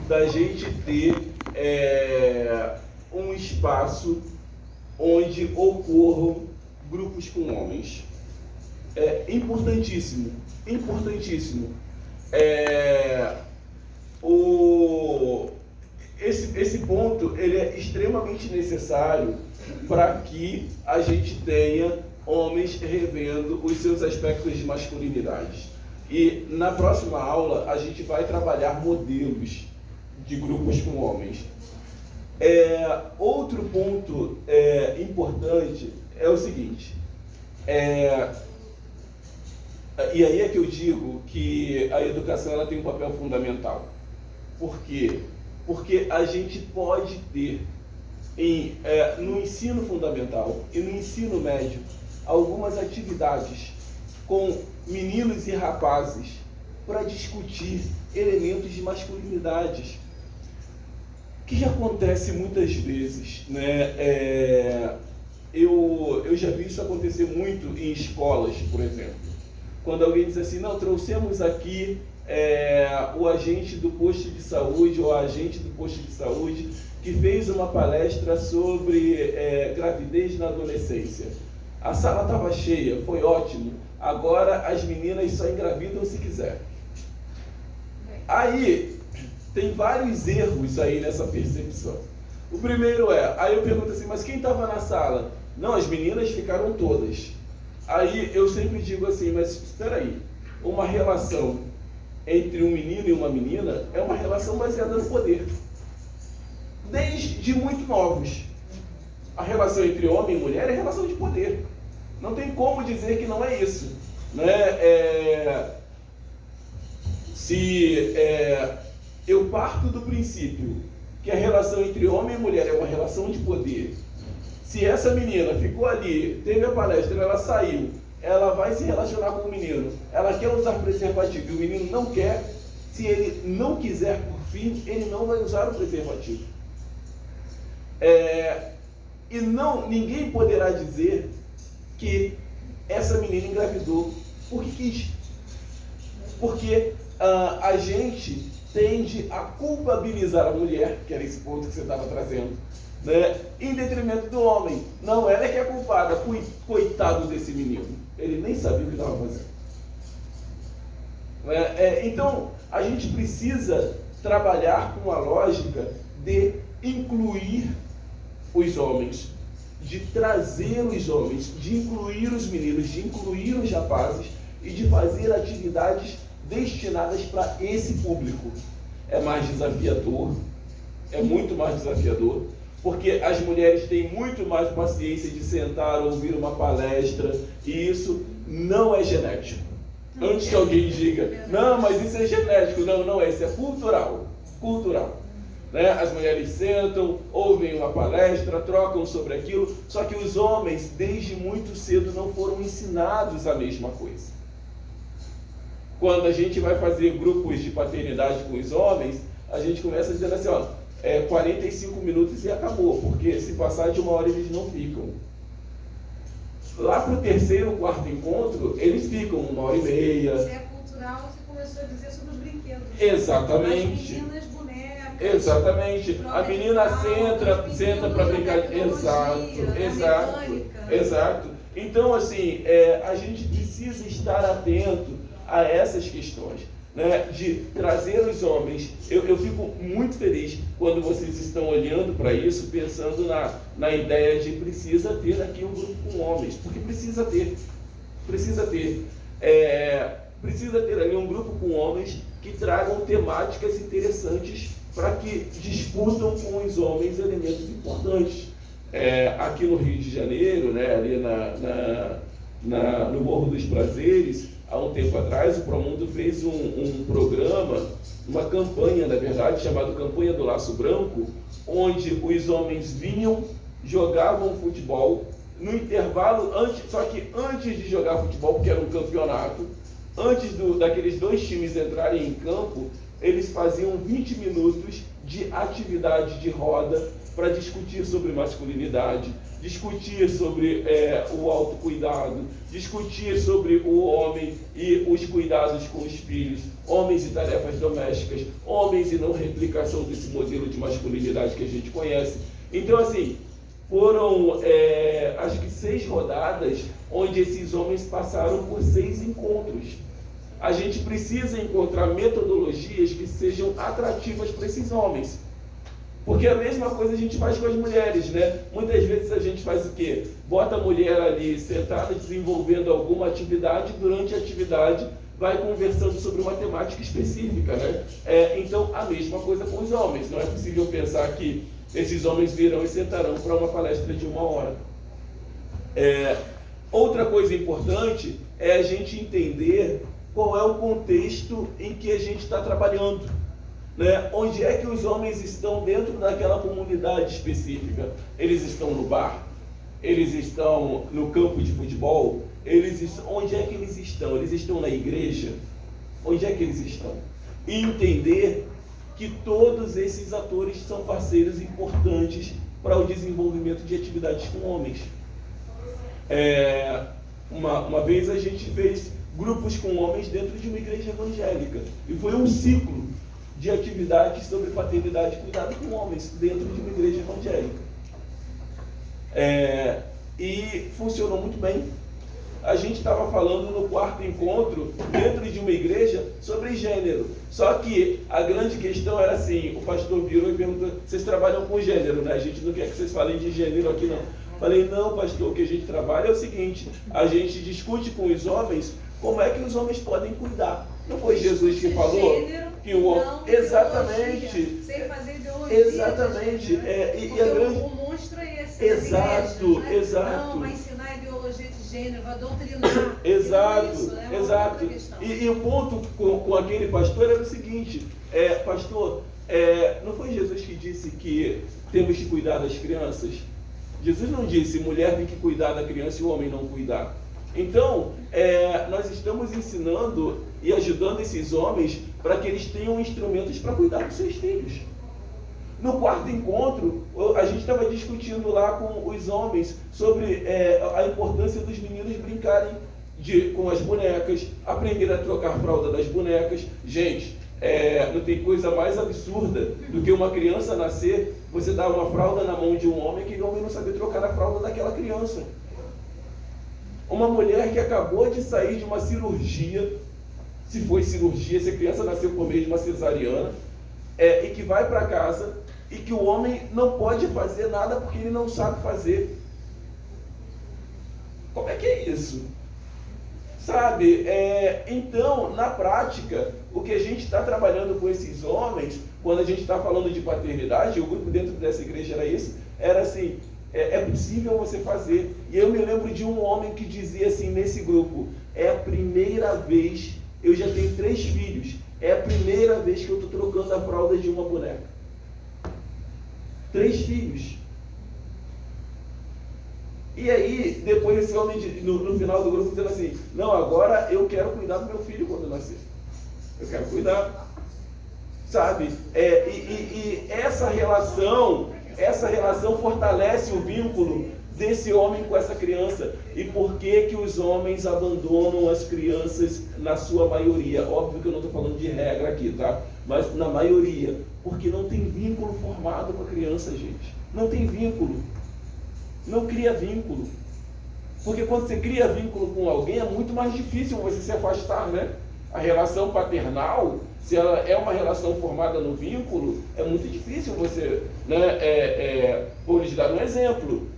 da gente ter um espaço onde ocorram grupos com homens. É importantíssimo. Esse ponto, ele é extremamente necessário para que a gente tenha homens revendo os seus aspectos de masculinidade. E na próxima aula a gente vai trabalhar modelos de grupos com homens. Outro ponto importante é o seguinte, e aí é que eu digo que a educação ela tem um papel fundamental. Por quê? Porque a gente pode ter no ensino fundamental e no ensino médio algumas atividades com meninos e rapazes para discutir elementos de masculinidades, que acontece muitas vezes, né? Eu já vi isso acontecer muito em escolas, por exemplo, quando alguém diz assim, não, trouxemos aqui o agente do posto de saúde ou a agente do posto de saúde que fez uma palestra sobre gravidez na adolescência. A sala estava cheia, foi ótimo. Agora as meninas só engravidam se quiser. Aí tem vários erros aí nessa percepção. O primeiro aí eu pergunto assim, mas quem estava na sala? Não, as meninas ficaram todas. Aí eu sempre digo assim, mas espera aí, uma relação entre um menino e uma menina é uma relação baseada no poder. Desde muito novos. A relação entre homem e mulher é relação de poder. Não tem como dizer que não é isso, né? Se eu parto do princípio que a relação entre homem e mulher é uma relação de poder, se essa menina ficou ali, teve a palestra, ela saiu, ela vai se relacionar com o menino, ela quer usar preservativo e o menino não quer, se ele não quiser por fim, ele não vai usar o preservativo. E ninguém poderá dizer que essa menina engravidou porque quis. Porque a gente tende a culpabilizar a mulher, que era esse ponto que você estava trazendo, né, em detrimento do homem. Não, ela é que é culpada, coitado desse menino. Ele nem sabia o que estava fazendo. Então, a gente precisa trabalhar com a lógica de incluir os homens, de trazer os homens, de incluir os meninos, de incluir os rapazes e de fazer atividades destinadas para esse público. É mais desafiador, é muito mais desafiador, porque as mulheres têm muito mais paciência de sentar, ouvir uma palestra, e isso não é genético. Antes que alguém diga, não, mas isso é genético. Não, não é, isso é cultural. Cultural. Né? As mulheres sentam, ouvem uma palestra, trocam sobre aquilo, só que os homens, desde muito cedo, não foram ensinados a mesma coisa. Quando a gente vai fazer grupos de paternidade com os homens, a gente começa dizendo assim, 45 minutos e acabou, porque se passar de 1 hora eles não ficam. Lá para o 3º, 4º encontro, eles ficam 1h30. Se é cultural, você começou a dizer sobre os brinquedos. Exatamente. As meninas, bonecas. Exatamente. A menina senta para brincar. Exato. Então, assim, a gente precisa estar atento a essas questões, né, de trazer os homens. Eu fico muito feliz quando vocês estão olhando para isso, pensando na ideia de precisa ter aqui um grupo com homens, porque precisa ter ali um grupo com homens que tragam temáticas interessantes para que discutam com os homens elementos importantes. Aqui no Rio de Janeiro, né, ali no Morro dos Prazeres, há um tempo atrás, o Promundo fez um programa, uma campanha, na verdade, chamada Campanha do Laço Branco, onde os homens vinham, jogavam futebol, no intervalo, só que antes de jogar futebol, porque era um campeonato, antes daqueles 2 times entrarem em campo, eles faziam 20 minutos de atividade de roda para discutir sobre masculinidade, discutir sobre o autocuidado, discutir sobre o homem e os cuidados com os filhos, homens e tarefas domésticas, homens e não replicação desse modelo de masculinidade que a gente conhece. Então, assim, foram acho que 6 rodadas onde esses homens passaram por 6 encontros. A gente precisa encontrar metodologias que sejam atrativas para esses homens. Porque a mesma coisa a gente faz com as mulheres, né? Muitas vezes a gente faz o quê? Bota a mulher ali sentada desenvolvendo alguma atividade, durante a atividade vai conversando sobre uma temática específica, né? Então, a mesma coisa com os homens. Não é possível pensar que esses homens virão e sentarão para uma palestra de 1 hora. Outra coisa importante é a gente entender qual é o contexto em que a gente está trabalhando. Né? Onde é que os homens estão dentro daquela comunidade específica? Eles estão no bar? Eles estão no campo de futebol? Onde é que eles estão? Eles estão na igreja? Onde é que eles estão? E entender que todos esses atores são parceiros importantes para o desenvolvimento de atividades com homens. Uma vez a gente fez grupos com homens dentro de uma igreja evangélica. E foi um ciclo de atividades sobre paternidade e cuidado com homens dentro de uma igreja evangélica. E funcionou muito bem. A gente estava falando no 4º encontro, dentro de uma igreja, sobre gênero. Só que a grande questão era assim, o pastor virou e perguntou, vocês trabalham com gênero, né? A gente não quer que vocês falem de gênero aqui não. Falei, não, pastor, o que a gente trabalha é o seguinte, a gente discute com os homens como é que os homens podem cuidar. Não foi Jesus que falou que o homem... Exatamente. Sem fazer ideologia. Exatamente. E a grande... O monstro é esse. Exato, igrejas, né? exato. Não, vai ensinar ideologia de gênero, vai doutrinar. Exato, Isso, né? exato. E o ponto com aquele pastor era o seguinte, pastor, não foi Jesus que disse que temos que cuidar das crianças? Jesus não disse, mulher tem que cuidar da criança e o homem não cuidar. Então, nós estamos ensinando e ajudando esses homens para que eles tenham instrumentos para cuidar dos seus filhos. No quarto encontro, a gente estava discutindo lá com os homens sobre a importância dos meninos brincarem com as bonecas, aprender a trocar fralda das bonecas. Gente, não tem coisa mais absurda do que uma criança nascer, você dar uma fralda na mão de um homem e aquele homem não saber trocar a fralda daquela criança. Uma mulher que acabou de sair de uma cirurgia, se foi cirurgia, se a criança nasceu por meio de uma cesariana, e que vai para casa e que o homem não pode fazer nada porque ele não sabe fazer. Como é que é isso? Sabe? Então, na prática, o que a gente está trabalhando com esses homens, quando a gente está falando de paternidade, o grupo dentro dessa igreja era assim, é possível você fazer. E eu me lembro de um homem que dizia assim nesse grupo: é a primeira vez, eu já tenho 3 filhos, é a primeira vez que eu estou trocando a fralda de uma boneca. 3 filhos. E aí, depois esse homem, no final do grupo, dizendo assim: não, agora eu quero cuidar do meu filho quando nascer. Eu quero cuidar. Sabe? E essa relação fortalece o vínculo desse homem com essa criança. E por que que os homens abandonam as crianças na sua maioria? Óbvio que eu não estou falando de regra aqui, tá? Mas na maioria. Porque não tem vínculo formado com a criança, gente. Não tem vínculo. Não cria vínculo. Porque quando você cria vínculo com alguém, é muito mais difícil você se afastar, né? A relação paternal, se ela é uma relação formada no vínculo, é muito difícil você, né? Vou lhes dar um exemplo.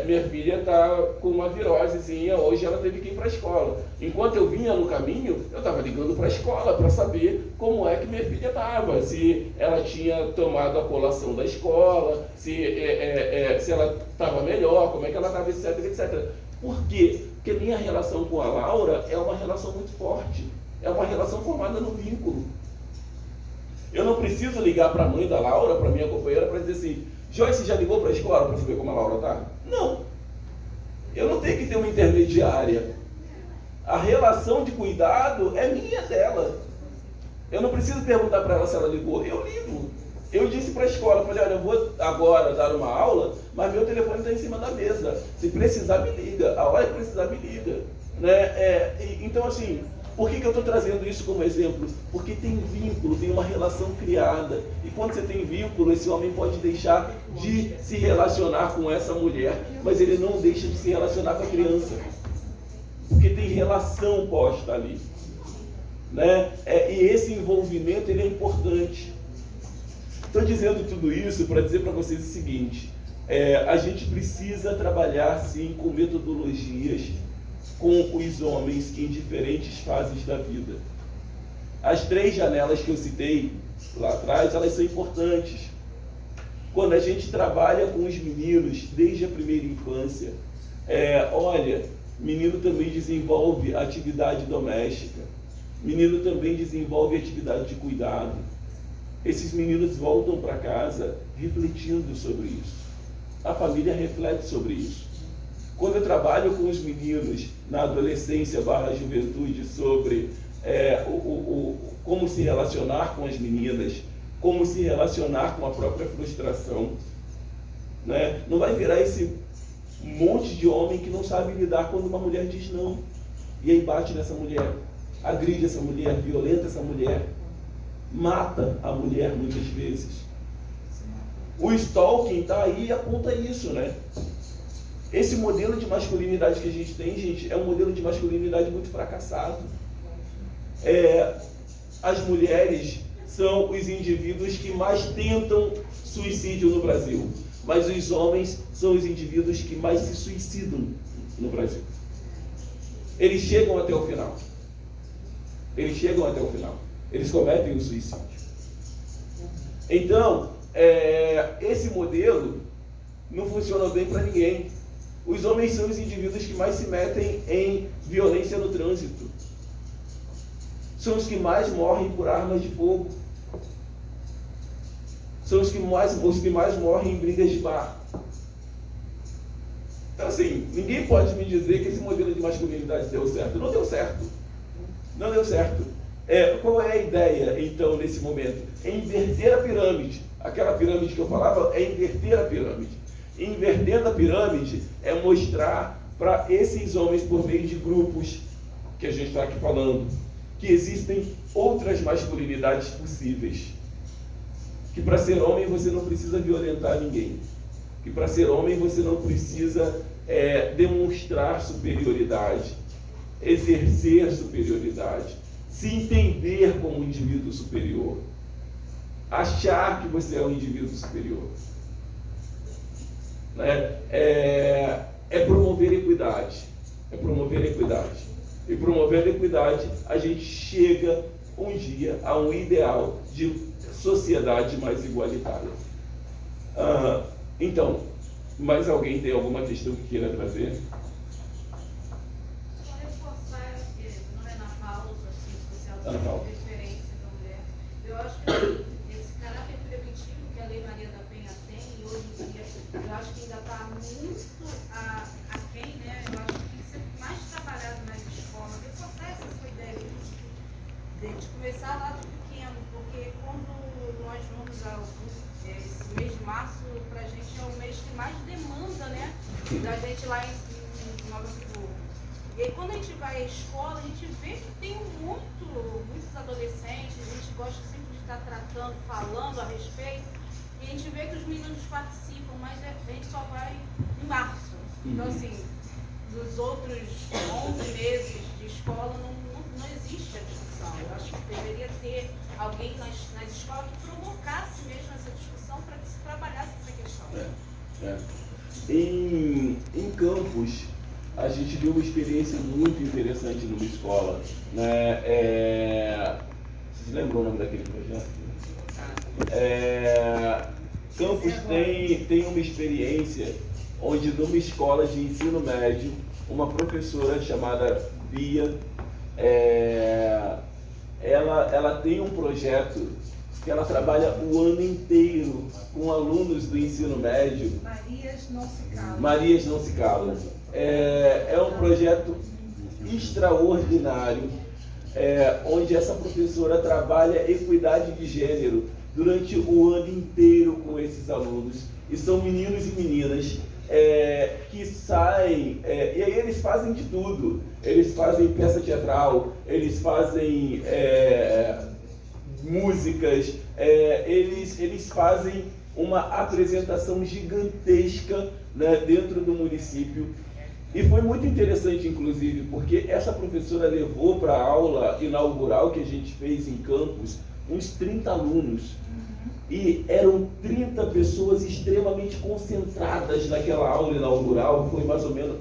Minha filha está com uma virosezinha, hoje ela teve que ir para a escola. Enquanto eu vinha no caminho, eu estava ligando para a escola para saber como é que minha filha estava, se ela tinha tomado a colação da escola, se ela estava melhor, como é que ela estava, etc, etc. Por quê? Porque minha relação com a Laura é uma relação muito forte. É uma relação formada no vínculo. Eu não preciso ligar para a mãe da Laura, para minha companheira, para dizer assim: Joyce, já ligou para a escola para saber como a Laura está? Não. Eu não tenho que ter uma intermediária. A relação de cuidado é minha dela. Eu não preciso perguntar para ela se ela ligou. Eu ligo. Eu disse para a escola, falei: olha, eu vou agora dar uma aula, mas meu telefone está em cima da mesa. Se precisar, me liga. A hora que precisar, me liga. Né? Então, assim, por que eu estou trazendo isso como exemplo? Porque tem vínculo, tem uma relação criada. E quando você tem vínculo, esse homem pode deixar de se relacionar com essa mulher, mas ele não deixa de se relacionar com a criança. Porque tem relação posta ali. Né? E esse envolvimento, ele é importante. Estou dizendo tudo isso para dizer para vocês o seguinte: a gente precisa trabalhar sim com metodologias com os homens em diferentes fases da vida. As 3 janelas que eu citei lá atrás, elas são importantes. Quando a gente trabalha com os meninos desde a primeira infância, olha, menino também desenvolve atividade doméstica, menino também desenvolve atividade de cuidado. Esses meninos voltam para casa refletindo sobre isso. A família reflete sobre isso. Quando eu trabalho com os meninos na adolescência / juventude sobre como se relacionar com as meninas, como se relacionar com a própria frustração, né? Não vai virar esse monte de homem que não sabe lidar quando uma mulher diz não. E aí bate nessa mulher, agride essa mulher, violenta essa mulher, mata a mulher muitas vezes. O stalking está aí e aponta isso, né? Esse modelo de masculinidade que a gente tem, gente, é um modelo de masculinidade muito fracassado. As mulheres são os indivíduos que mais tentam suicídio no Brasil, mas os homens são os indivíduos que mais se suicidam no Brasil. Eles chegam até o final. Eles cometem o suicídio. Então, esse modelo não funciona bem para ninguém. Os homens são os indivíduos que mais se metem em violência no trânsito. São os que mais morrem por armas de fogo. São os que mais morrem em brigas de bar. Então, assim, ninguém pode me dizer que esse modelo de masculinidade deu certo. Não deu certo. Não deu certo. Qual é a ideia, então, nesse momento? É inverter a pirâmide. Aquela pirâmide que eu falava é inverter a pirâmide. Invertendo a pirâmide é mostrar para esses homens, por meio de grupos que a gente está aqui falando, que existem outras masculinidades possíveis. Que para ser homem você não precisa violentar ninguém. Que para ser homem você não precisa demonstrar superioridade, exercer superioridade, se entender como um indivíduo superior, achar que você é um indivíduo superior. Né? É promover equidade. É promover equidade. E promovendo a equidade, a gente chega um dia a um ideal de sociedade mais igualitária. Então, mais alguém tem alguma questão que queira trazer? Só reforçar, não é na Paula, social Ana Paula. de referência da mulher. Eu acho que esse caráter preventivo que a Lei Maria da Penha tem, e hoje em dia, eu acho que ainda está muito aquém, né? Eu acho que tem que ser mais trabalhado nas escolas, reforçar essa sua ideia de começar lá do pequeno, porque quando nós vamos esse mês de março, pra gente é o mês que mais demanda, né? Da gente lá em Nova Friburgo. E aí, quando a gente vai à escola, a gente vê que tem muitos adolescentes, a gente gosta sempre de estar tratando, falando a respeito, e a gente vê que os meninos participam, mas a gente só vai em março. Então, assim, nos outros 11 meses de escola não existe a discussão. Eu acho que deveria ter alguém nas escolas que provocasse mesmo essa discussão para que se trabalhasse essa questão. Em Campos, a gente viu uma experiência muito interessante numa escola. Né? Vocês lembram o nome daquele projeto? Campos tem uma experiência onde numa escola de ensino médio, uma professora chamada Bia, ela tem um projeto que ela trabalha o ano inteiro com alunos do ensino médio. Marias não se calam. Marias não se calam. É um projeto extraordinário, onde essa professora trabalha equidade de gênero durante o ano inteiro com esses alunos. E são meninos e meninas que saem, e aí eles fazem de tudo. Eles fazem peça teatral, eles fazem músicas, eles fazem uma apresentação gigantesca, né, dentro do município. E foi muito interessante, inclusive, porque essa professora levou para a aula inaugural que a gente fez em Campos uns 30 alunos. E eram 30 pessoas extremamente concentradas naquela aula inaugural.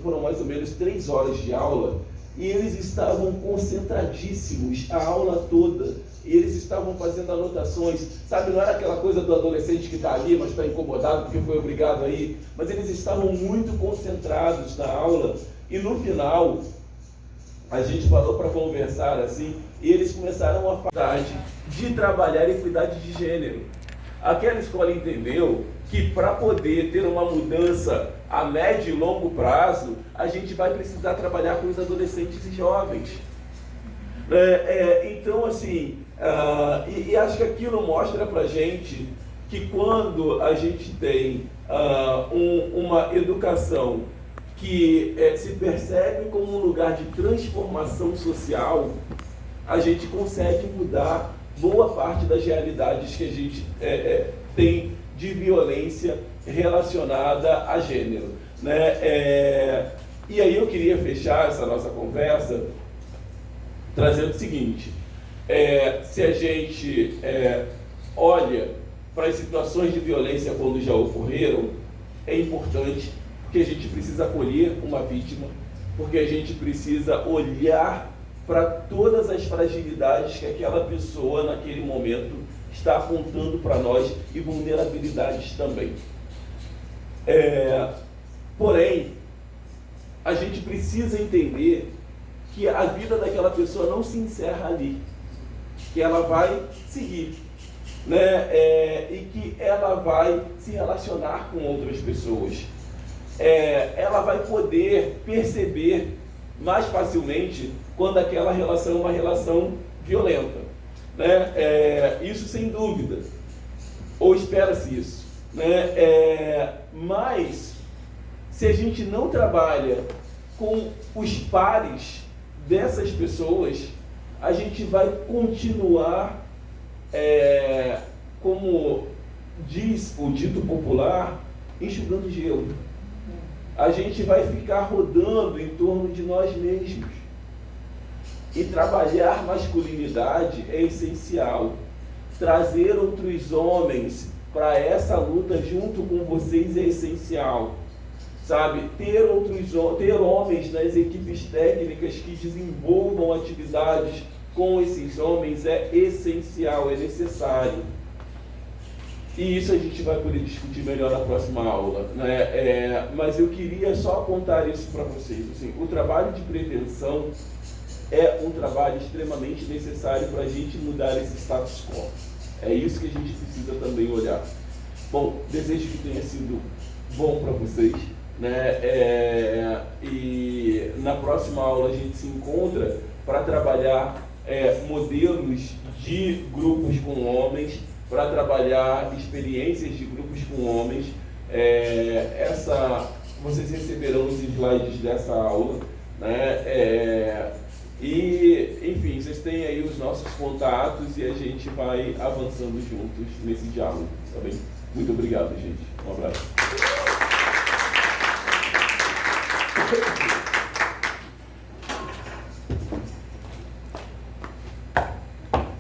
Foram mais ou menos 3 horas de aula. E eles estavam concentradíssimos a aula toda. E eles estavam fazendo anotações. Sabe, não era aquela coisa do adolescente que está ali, mas está incomodado porque foi obrigado a ir. Mas eles estavam muito concentrados na aula. E no final, a gente parou para conversar assim. E eles começaram a falar de trabalhar equidade de gênero. Aquela escola entendeu que para poder ter uma mudança a médio e longo prazo, a gente vai precisar trabalhar com os adolescentes e jovens. Então, assim, e acho que aquilo mostra para a gente que quando a gente tem uma educação que se percebe como um lugar de transformação social, a gente consegue mudar boa parte das realidades que a gente tem de violência relacionada a gênero. Né? E aí eu queria fechar essa nossa conversa trazendo o seguinte: se a gente olha para as situações de violência quando já ocorreram, é importante que a gente precisa acolher uma vítima, porque a gente precisa olhar para todas as fragilidades que aquela pessoa naquele momento está apontando para nós e vulnerabilidades também. Porém, a gente precisa entender que a vida daquela pessoa não se encerra ali, que ela vai seguir, né? E que ela vai se relacionar com outras pessoas. Ela vai poder perceber mais facilmente quando aquela relação é uma relação violenta, né? Isso sem dúvida. ou espera-se isso, né? Mas, se a gente não trabalha com os pares dessas pessoas, a gente vai continuar, como diz o dito popular, enxugando gelo. A gente vai ficar rodando em torno de nós mesmos. E trabalhar masculinidade é essencial. Trazer outros homens para essa luta junto com vocês é essencial. Sabe, ter homens nas equipes técnicas que desenvolvam atividades com esses homens é essencial, é necessário. E isso a gente vai poder discutir melhor na próxima aula, né? Mas eu queria só apontar isso para vocês. Assim, o trabalho de prevenção é um trabalho extremamente necessário para a gente mudar esse status quo. É isso que a gente precisa também olhar. Bom, desejo que tenha sido bom para vocês, né? E na próxima aula a gente se encontra para trabalhar modelos de grupos com homens, para trabalhar experiências de grupos com homens. Vocês receberão os slides dessa aula, né? E, enfim, vocês têm aí os nossos contatos e a gente vai avançando juntos nesse diálogo, tá bem? Muito obrigado, gente. Um abraço.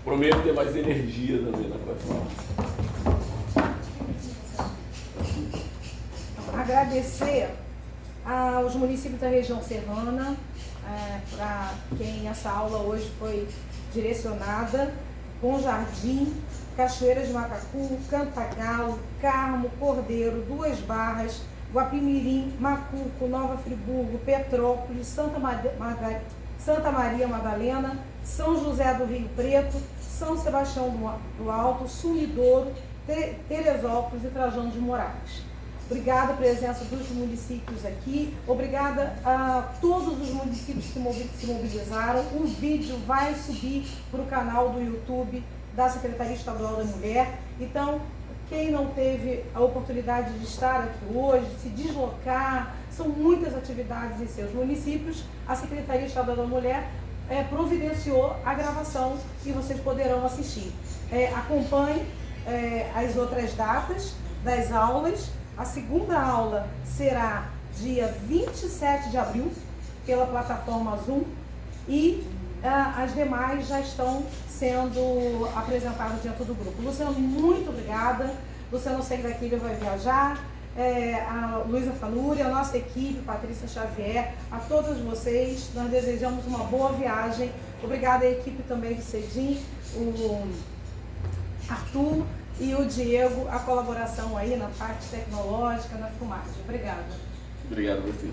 Prometo ter mais energia também na próxima aula. Agradecer aos municípios da região serrana, para quem essa aula hoje foi direcionada: Bom Jardim, Cachoeira de Macacu, Cantagalo, Carmo, Cordeiro, Duas Barras, Guapimirim, Macuco, Nova Friburgo, Petrópolis, Santa Maria Madalena, São José do Rio Preto, São Sebastião do Alto, Sumidouro, Teresópolis e Trajano de Moraes. Obrigada a presença dos municípios aqui, obrigada a todos os municípios que se mobilizaram. Um vídeo vai subir para o canal do YouTube da Secretaria Estadual da Mulher. Então, quem não teve a oportunidade de estar aqui hoje, de se deslocar, são muitas atividades em seus municípios, a Secretaria Estadual da Mulher providenciou a gravação e vocês poderão assistir. Acompanhe as outras datas das aulas. A segunda aula será dia 27 de abril, pela plataforma Zoom, e as demais já estão sendo apresentadas dentro do grupo. Luciano, muito obrigada. Luciano segue daqui, ele vai viajar. A Luísa Fanuri, a nossa equipe, Patrícia Xavier, a todos vocês, nós desejamos uma boa viagem. Obrigada à equipe também do CEDIM, o Arthur e o Diego, a colaboração aí na parte tecnológica, na filmagem. Obrigada. Obrigado a vocês.